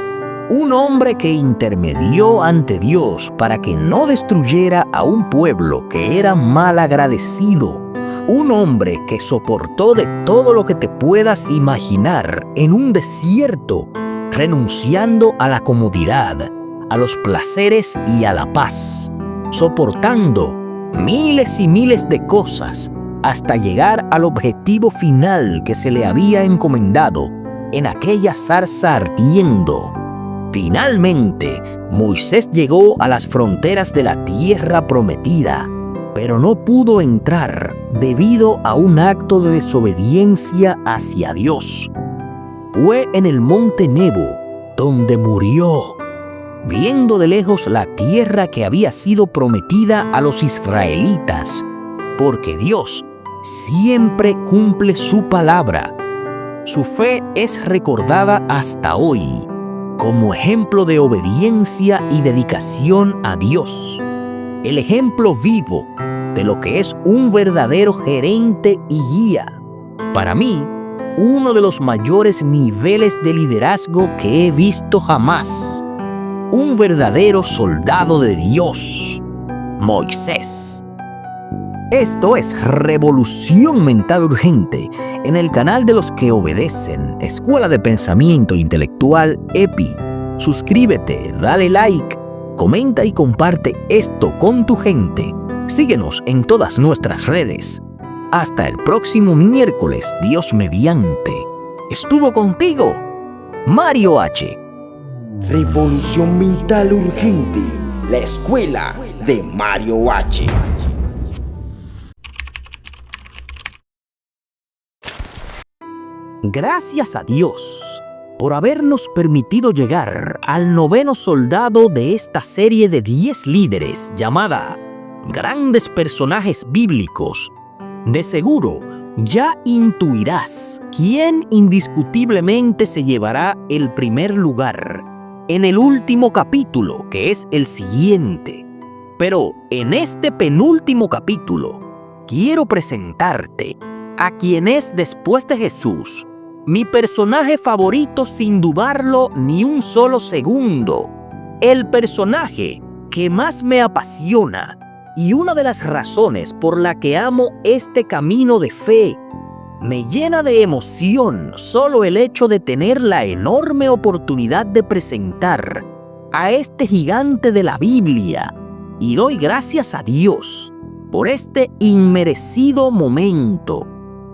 Un hombre que intermedió ante Dios para que no destruyera a un pueblo que era mal agradecido. Un hombre que soportó de todo lo que te puedas imaginar en un desierto, renunciando a la comodidad, a los placeres y a la paz, soportando miles y miles de cosas hasta llegar al objetivo final que se le había encomendado en aquella zarza ardiendo. Finalmente, Moisés llegó a las fronteras de la tierra prometida, pero no pudo entrar debido a un acto de desobediencia hacia Dios. Fue en el monte Nebo donde murió, viendo de lejos la tierra que había sido prometida a los israelitas, porque Dios siempre cumple su palabra. Su fe es recordada hasta hoy como ejemplo de obediencia y dedicación a Dios. El ejemplo vivo de lo que es un verdadero gerente y guía. Para mí, uno de los mayores niveles de liderazgo que he visto jamás. Un verdadero soldado de Dios, Moisés. Esto es Revolución Mental Urgente, en el canal de los que obedecen, Escuela de Pensamiento Intelectual EPI. Suscríbete, dale like, comenta y comparte esto con tu gente. Síguenos en todas nuestras redes. Hasta el próximo miércoles, Dios mediante. Estuvo contigo, Mario H. Revolución Mental Urgente, la escuela de Mario H. Gracias a Dios por habernos permitido llegar al 9º soldado de esta serie de 10 líderes llamada Grandes Personajes Bíblicos. De seguro, ya intuirás quién indiscutiblemente se llevará el primer lugar en el último capítulo, que es el siguiente. Pero en este penúltimo capítulo, quiero presentarte a quien es, después de Jesús, mi personaje favorito sin dudarlo ni un solo segundo. El personaje que más me apasiona y una de las razones por la que amo este camino de fe. Me llena de emoción solo el hecho de tener la enorme oportunidad de presentar a este gigante de la Biblia, y doy gracias a Dios por este inmerecido momento.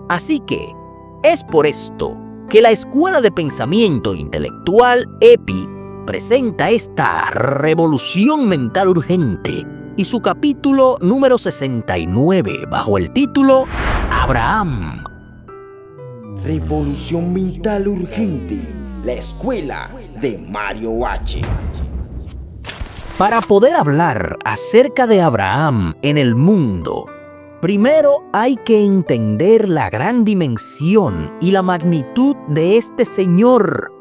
Así que es por esto que la Escuela de Pensamiento Intelectual EPI presenta esta Revolución Mental Urgente y su capítulo número 69 bajo el título Abraham. Revolución Mental Urgente, la escuela de Mario H. Para poder hablar acerca de Abraham en el mundo, primero hay que entender la gran dimensión y la magnitud de este señor.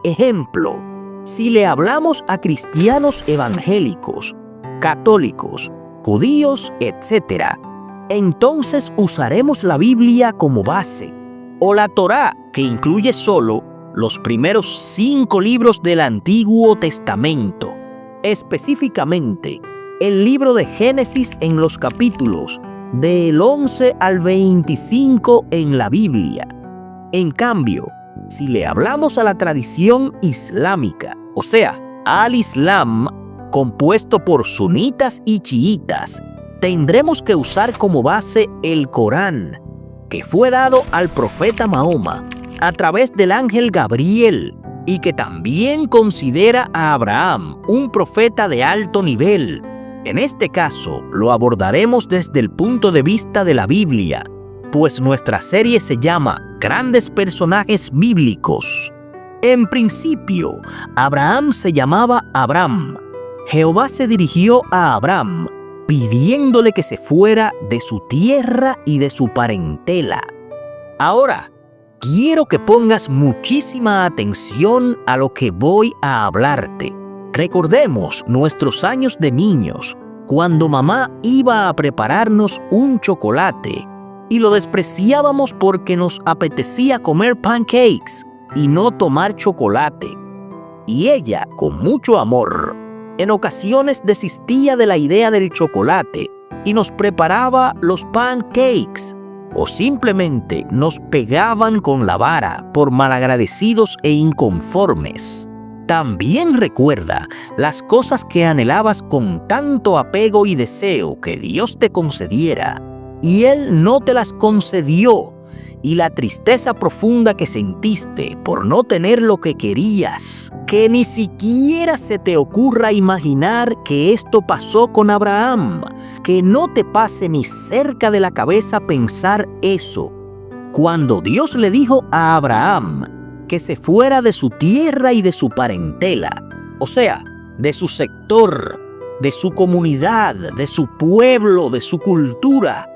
Ejemplo, si le hablamos a cristianos evangélicos, católicos, judíos, etc., entonces usaremos la Biblia como base, o la Torá, que incluye solo los primeros 5 libros del Antiguo Testamento, específicamente el libro de Génesis en los capítulos del 11 al 25 en la Biblia. En cambio, si le hablamos a la tradición islámica, o sea, al Islam, compuesto por sunitas y chiitas, tendremos que usar como base el Corán, que fue dado al profeta Mahoma a través del ángel Gabriel y que también considera a Abraham un profeta de alto nivel. En este caso, lo abordaremos desde el punto de vista de la Biblia, pues nuestra serie se llama Grandes Personajes Bíblicos. En principio, Abraham se llamaba Abram. Jehová se dirigió a Abram, pidiéndole que se fuera de su tierra y de su parentela. Ahora, quiero que pongas muchísima atención a lo que voy a hablarte. Recordemos nuestros años de niños, cuando mamá iba a prepararnos un chocolate y lo despreciábamos porque nos apetecía comer pancakes y no tomar chocolate. Y ella, con mucho amor, en ocasiones desistía de la idea del chocolate y nos preparaba los pancakes, o simplemente nos pegaban con la vara por malagradecidos e inconformes. También recuerda las cosas que anhelabas con tanto apego y deseo que Dios te concediera, y Él no te las concedió, y la tristeza profunda que sentiste por no tener lo que querías. Que ni siquiera se te ocurra imaginar que esto pasó con Abraham. Que no te pase ni cerca de la cabeza pensar eso. Cuando Dios le dijo a Abraham que se fuera de su tierra y de su parentela, o sea, de su sector, de su comunidad, de su pueblo, de su cultura,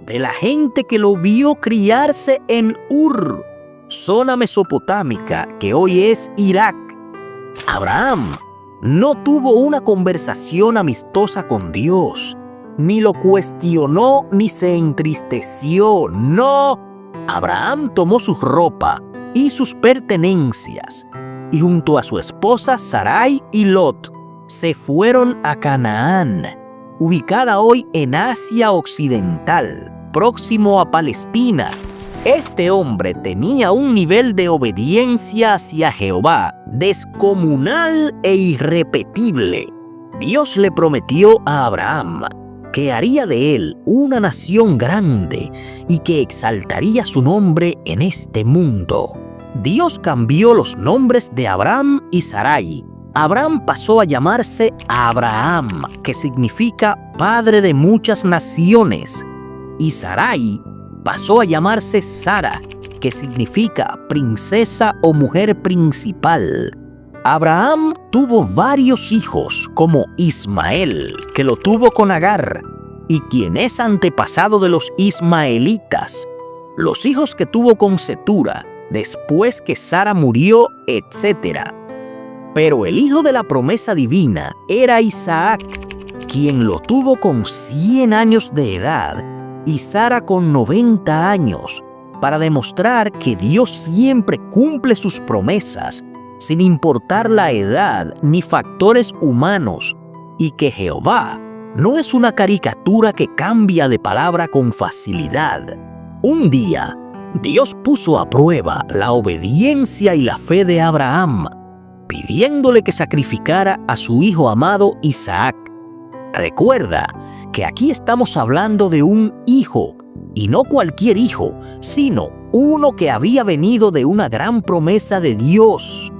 de la gente que lo vio criarse en Ur, zona mesopotámica que hoy es Irak. Abraham no tuvo una conversación amistosa con Dios, ni lo cuestionó ni se entristeció, no. Abraham tomó su ropa y sus pertenencias y junto a su esposa Sarai y Lot se fueron a Canaán, ubicada hoy en Asia Occidental, próximo a Palestina. Este hombre tenía un nivel de obediencia hacia Jehová descomunal e irrepetible. Dios le prometió a Abraham que haría de él una nación grande y que exaltaría su nombre en este mundo. Dios cambió los nombres de Abraham y Sarai. Abraham pasó a llamarse Abraham, que significa padre de muchas naciones, y Sarai pasó a llamarse Sara, que significa princesa o mujer principal. Abraham tuvo varios hijos, como Ismael, que lo tuvo con Agar, y quien es antepasado de los ismaelitas, los hijos que tuvo con Cetura, después que Sara murió, etc. Pero el hijo de la promesa divina era Isaac, quien lo tuvo con 100 años de edad y Sara con 90 años, para demostrar que Dios siempre cumple sus promesas, sin importar la edad ni factores humanos, y que Jehová no es una caricatura que cambia de palabra con facilidad. Un día, Dios puso a prueba la obediencia y la fe de Abraham, pidiéndole que sacrificara a su hijo amado Isaac. Recuerda que aquí estamos hablando de un hijo, y no cualquier hijo, sino uno que había venido de una gran promesa de Dios.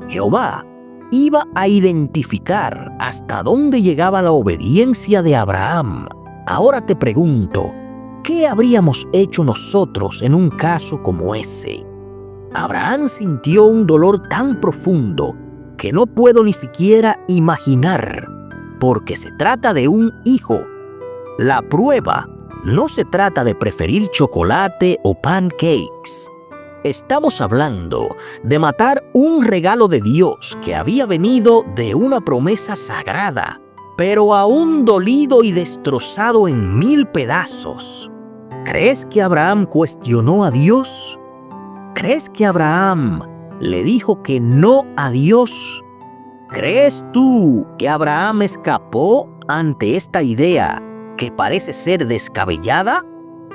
Jehová iba a identificar hasta dónde llegaba la obediencia de Abraham. Ahora te pregunto, ¿qué habríamos hecho nosotros en un caso como ese? Abraham sintió un dolor tan profundo que no puedo ni siquiera imaginar, porque se trata de un hijo. La prueba no se trata de preferir chocolate o pancakes. Estamos hablando de matar un regalo de Dios que había venido de una promesa sagrada, pero aún dolido y destrozado en 1000 pedazos. ¿Crees que Abraham cuestionó a Dios? ¿Crees que Abraham le dijo que no a Dios? ¿Crees tú que Abraham escapó ante esta idea que parece ser descabellada?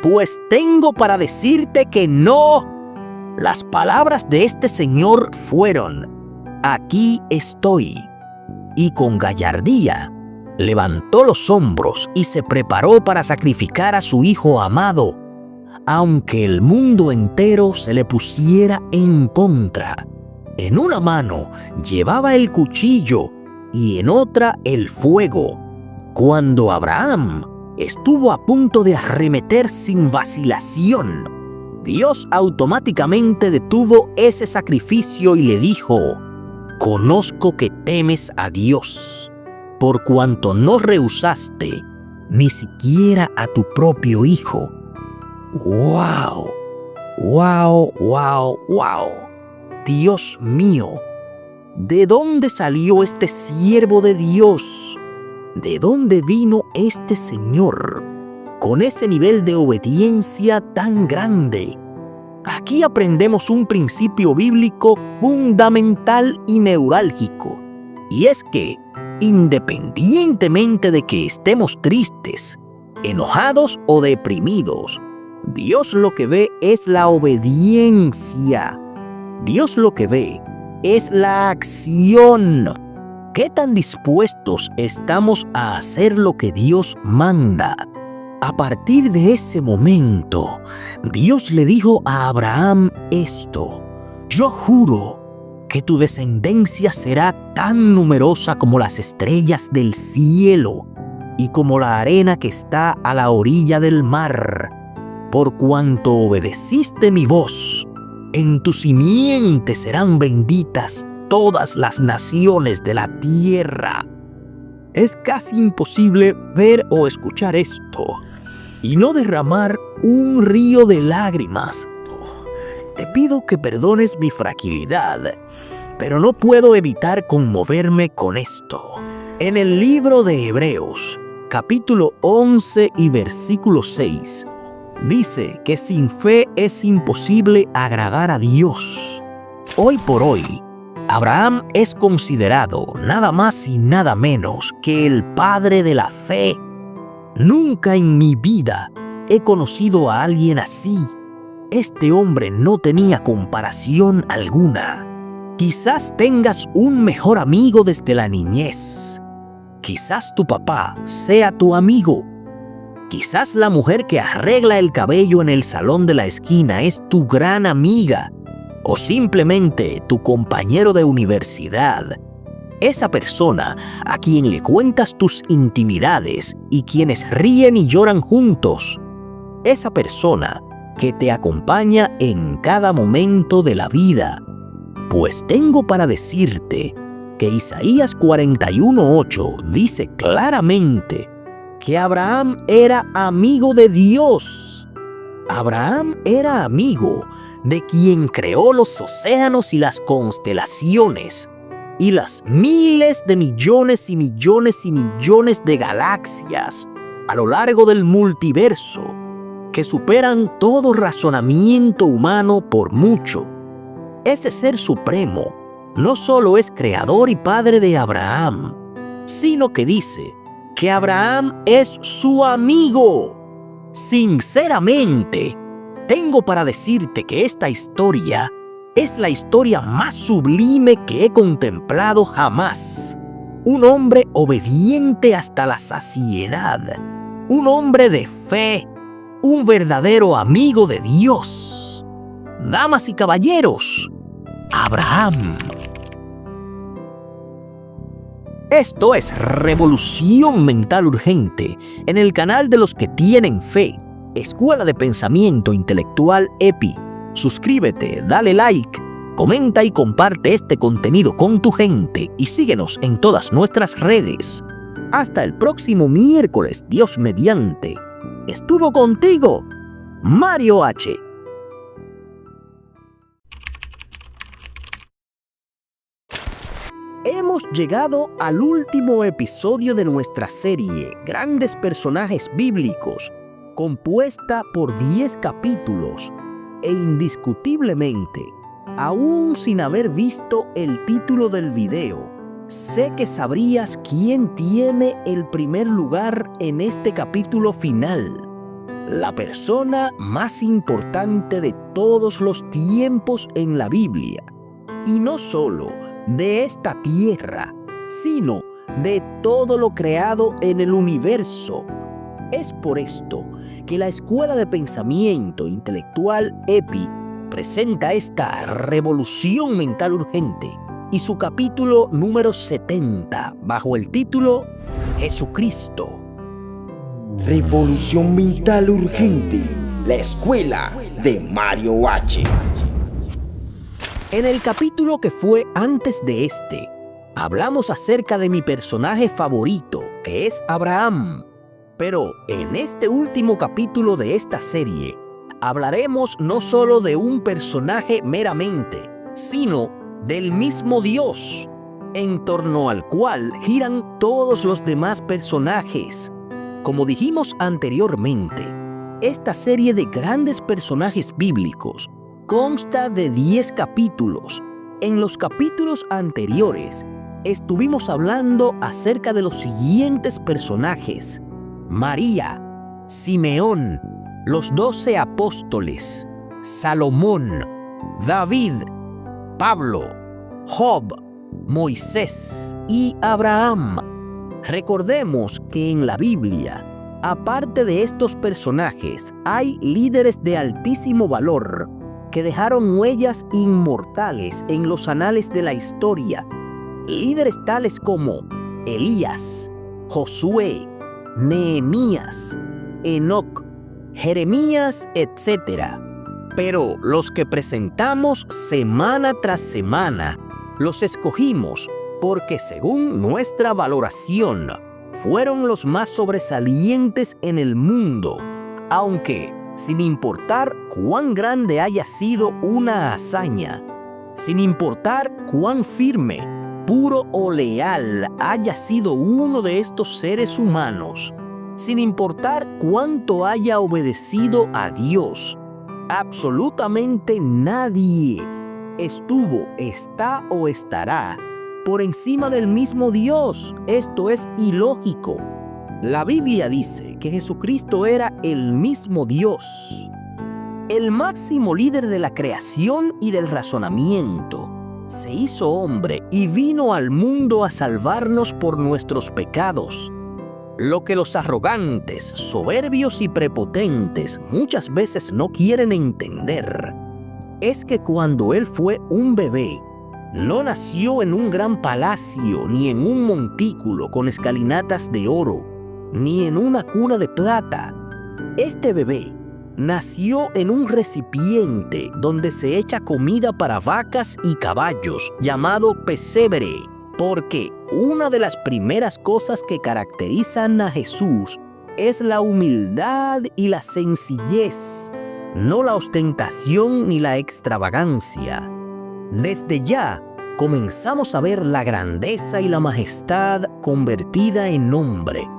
Pues tengo para decirte que no. Las palabras de este señor fueron: aquí estoy. Y con gallardía levantó los hombros y se preparó para sacrificar a su hijo amado, aunque el mundo entero se le pusiera en contra. En una mano llevaba el cuchillo y en otra el fuego. Cuando Abraham estuvo a punto de arremeter sin vacilación, Dios automáticamente detuvo ese sacrificio y le dijo: conozco que temes a Dios, por cuanto no rehusaste ni siquiera a tu propio hijo. ¡Wow! ¡Wow! ¡Wow! ¡Wow! Dios mío, ¿de dónde salió este siervo de Dios? ¿De dónde vino este señor con ese nivel de obediencia tan grande? Aquí aprendemos un principio bíblico fundamental y neurálgico, y es que, independientemente de que estemos tristes, enojados o deprimidos, Dios lo que ve es la obediencia. Dios lo que ve es la acción. ¿Qué tan dispuestos estamos a hacer lo que Dios manda? A partir de ese momento, Dios le dijo a Abraham esto: yo juro que tu descendencia será tan numerosa como las estrellas del cielo y como la arena que está a la orilla del mar. Por cuanto obedeciste mi voz, en tu simiente serán benditas todas las naciones de la tierra. Es casi imposible ver o escuchar esto y no derramar un río de lágrimas. Te pido que perdones mi fragilidad, pero no puedo evitar conmoverme con esto. En el libro de Hebreos, capítulo 11 y versículo 6, dice que sin fe es imposible agradar a Dios. Hoy por hoy, Abraham es considerado nada más y nada menos que el padre de la fe. Nunca en mi vida he conocido a alguien así. Este hombre no tenía comparación alguna. Quizás tengas un mejor amigo desde la niñez. Quizás tu papá sea tu amigo. Quizás la mujer que arregla el cabello en el salón de la esquina es tu gran amiga. O simplemente tu compañero de universidad. Esa persona a quien le cuentas tus intimidades y quienes ríen y lloran juntos. Esa persona que te acompaña en cada momento de la vida. Pues tengo para decirte que Isaías 41:8 dice claramente que Abraham era amigo de Dios. Abraham era amigo de quien creó los océanos y las constelaciones y las miles de millones y millones y millones de galaxias a lo largo del multiverso que superan todo razonamiento humano por mucho. Ese ser supremo no solo es creador y padre de Abraham, sino que dice que Abraham es su amigo. Sinceramente, tengo para decirte que esta historia es la historia más sublime que he contemplado jamás. Un hombre obediente hasta la saciedad, un hombre de fe, un verdadero amigo de Dios. Damas y caballeros, Abraham. Esto es Revolución Mental Urgente en el canal de los que tienen fe, Escuela de Pensamiento Intelectual EPI. Suscríbete, dale like, comenta y comparte este contenido con tu gente y síguenos en todas nuestras redes. Hasta el próximo miércoles, Dios mediante. Estuvo contigo, Mario H. Hemos llegado al último episodio de nuestra serie Grandes Personajes Bíblicos, compuesta por 10 capítulos, e indiscutiblemente, aún sin haber visto el título del video, sé que sabrías quién tiene el primer lugar en este capítulo final. La persona más importante de todos los tiempos en la Biblia. Y no solo de esta tierra, sino de todo lo creado en el universo. Es por esto que la Escuela de Pensamiento Intelectual EPI presenta esta revolución mental urgente y su capítulo número 70 bajo el título Jesucristo. Revolución mental urgente, la escuela de Mario H. En el capítulo que fue antes de este, hablamos acerca de mi personaje favorito, que es Abraham. Pero en este último capítulo de esta serie, hablaremos no solo de un personaje meramente, sino del mismo Dios, en torno al cual giran todos los demás personajes. Como dijimos anteriormente, esta serie de grandes personajes bíblicos consta de 10 capítulos. En los capítulos anteriores, estuvimos hablando acerca de los siguientes personajes: María, Simeón, los 12 apóstoles, Salomón, David, Pablo, Job, Moisés y Abraham. Recordemos que en la Biblia, aparte de estos personajes, hay líderes de altísimo valor que dejaron huellas inmortales en los anales de la historia. Líderes tales como Elías, Josué, Nehemías, Enoc, Jeremías, etc. Pero los que presentamos semana tras semana, los escogimos porque según nuestra valoración, fueron los más sobresalientes en el mundo, aunque sin importar cuán grande haya sido una hazaña, sin importar cuán firme, puro o leal haya sido uno de estos seres humanos, sin importar cuánto haya obedecido a Dios, absolutamente nadie estuvo, está o estará por encima del mismo Dios. Esto es ilógico. La Biblia dice que Jesucristo era el mismo Dios, el máximo líder de la creación y del razonamiento. Se hizo hombre y vino al mundo a salvarnos por nuestros pecados. Lo que los arrogantes, soberbios y prepotentes muchas veces no quieren entender es que cuando Él fue un bebé, no nació en un gran palacio ni en un montículo con escalinatas de oro, ni en una cuna de plata. Este bebé nació en un recipiente donde se echa comida para vacas y caballos, llamado pesebre, porque una de las primeras cosas que caracterizan a Jesús es la humildad y la sencillez, no la ostentación ni la extravagancia. Desde ya comenzamos a ver la grandeza y la majestad convertida en hombre,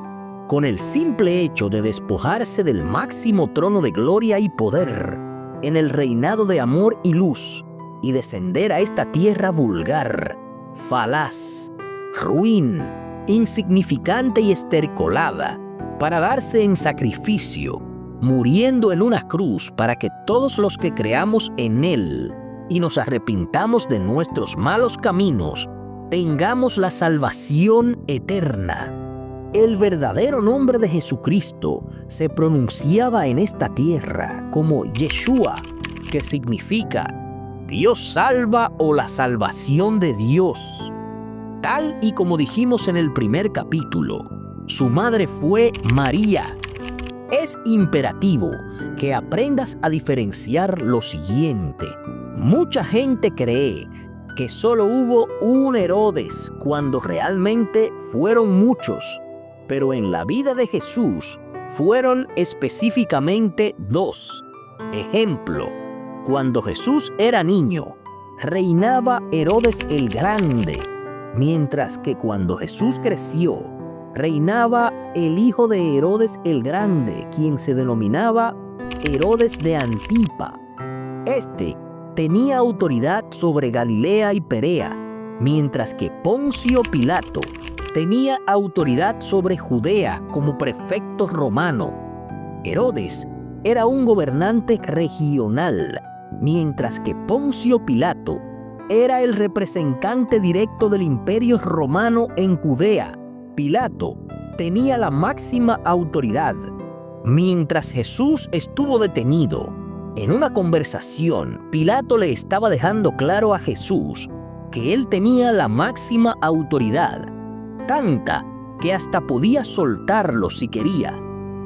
con el simple hecho de despojarse del máximo trono de gloria y poder en el reinado de amor y luz y descender a esta tierra vulgar, falaz, ruin, insignificante y estercolada, para darse en sacrificio, muriendo en una cruz para que todos los que creamos en Él y nos arrepintamos de nuestros malos caminos, tengamos la salvación eterna. El verdadero nombre de Jesucristo se pronunciaba en esta tierra como Yeshua, que significa Dios salva o la salvación de Dios. Tal y como dijimos en el primer capítulo, su madre fue María. Es imperativo que aprendas a diferenciar lo siguiente. Mucha gente cree que solo hubo un Herodes cuando realmente fueron muchos, pero en la vida de Jesús fueron específicamente 2. Ejemplo, cuando Jesús era niño, reinaba Herodes el Grande, mientras que cuando Jesús creció, reinaba el hijo de Herodes el Grande, quien se denominaba Herodes de Antipa. Este tenía autoridad sobre Galilea y Perea, mientras que Poncio Pilato tenía autoridad sobre Judea como prefecto romano. Herodes era un gobernante regional, mientras que Poncio Pilato era el representante directo del Imperio Romano en Judea. Pilato tenía la máxima autoridad. Mientras Jesús estuvo detenido, en una conversación, Pilato le estaba dejando claro a Jesús que él tenía la máxima autoridad, tanta que hasta podía soltarlo si quería.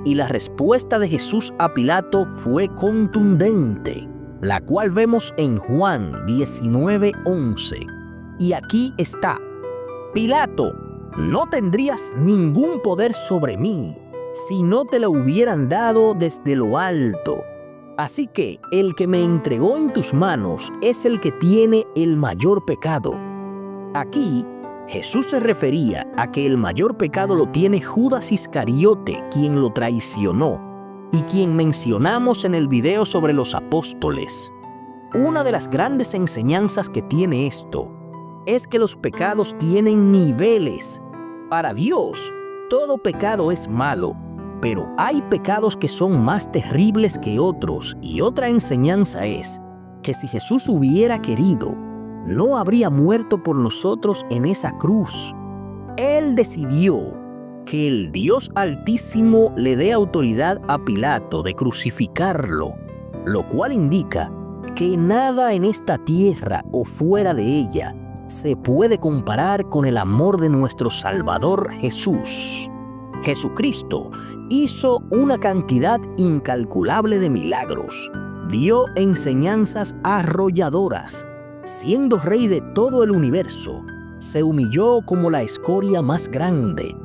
Y la respuesta de Jesús a Pilato fue contundente, la cual vemos en Juan 19:11. Y aquí está: Pilato, no tendrías ningún poder sobre mí si no te lo hubieran dado desde lo alto. Así que el que me entregó en tus manos es el que tiene el mayor pecado. Aquí, Jesús se refería a que el mayor pecado lo tiene Judas Iscariote, quien lo traicionó, y quien mencionamos en el video sobre los apóstoles. Una de las grandes enseñanzas que tiene esto es que los pecados tienen niveles. Para Dios, todo pecado es malo, pero hay pecados que son más terribles que otros, y otra enseñanza es que si Jesús hubiera querido, no habría muerto por nosotros en esa cruz. Él decidió que el Dios Altísimo le dé autoridad a Pilato de crucificarlo, lo cual indica que nada en esta tierra o fuera de ella se puede comparar con el amor de nuestro Salvador Jesús. Jesucristo hizo una cantidad incalculable de milagros, dio enseñanzas arrolladoras, siendo rey de todo el universo, se humilló como la escoria más grande.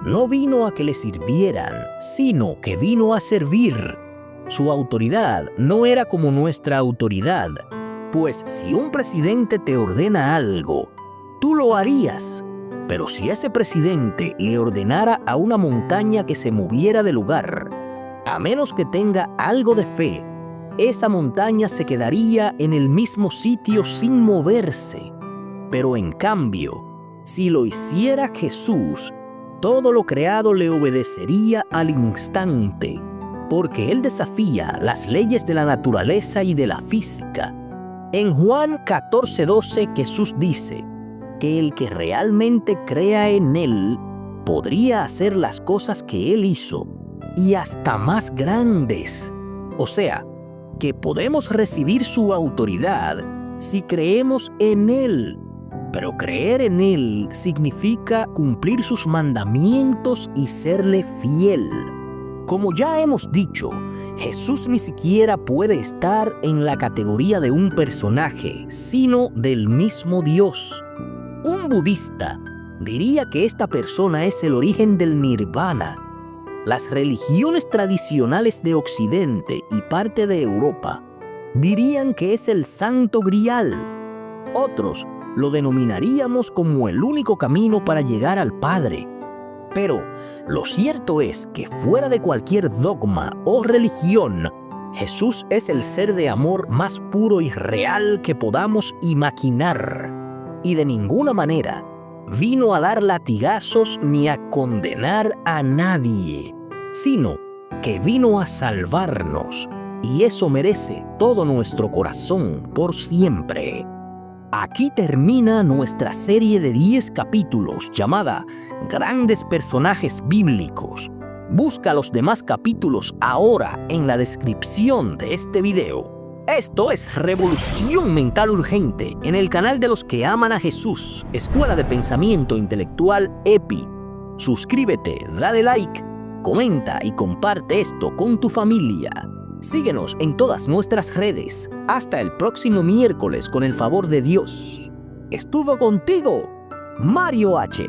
No vino a que le sirvieran, sino que vino a servir. Su autoridad no era como nuestra autoridad, pues si un presidente te ordena algo, tú lo harías. Pero si ese presidente le ordenara a una montaña que se moviera de lugar, a menos que tenga algo de fe, esa montaña se quedaría en el mismo sitio sin moverse. Pero en cambio, si lo hiciera Jesús, todo lo creado le obedecería al instante, porque Él desafía las leyes de la naturaleza y de la física. En Juan 14:12 Jesús dice que el que realmente crea en Él podría hacer las cosas que Él hizo y hasta más grandes. O sea, que podemos recibir su autoridad si creemos en Él. Pero creer en Él significa cumplir sus mandamientos y serle fiel. Como ya hemos dicho, Jesús ni siquiera puede estar en la categoría de un personaje, sino del mismo Dios. Un budista diría que esta persona es el origen del nirvana. Las religiones tradicionales de Occidente y parte de Europa dirían que es el Santo Grial. Otros lo denominaríamos como el único camino para llegar al Padre. Pero lo cierto es que fuera de cualquier dogma o religión, Jesús es el ser de amor más puro y real que podamos imaginar. Y de ninguna manera vino a dar latigazos ni a condenar a nadie, sino que vino a salvarnos, y eso merece todo nuestro corazón por siempre. Aquí termina nuestra serie de 10 capítulos llamada Grandes Personajes Bíblicos. Busca los demás capítulos ahora en la descripción de este video. Esto es Revolución Mental Urgente en el canal de los que aman a Jesús, Escuela de Pensamiento Intelectual EPI. Suscríbete, dale like, comenta y comparte esto con tu familia. Síguenos en todas nuestras redes. Hasta el próximo miércoles con el favor de Dios. Estuvo contigo, Mario H.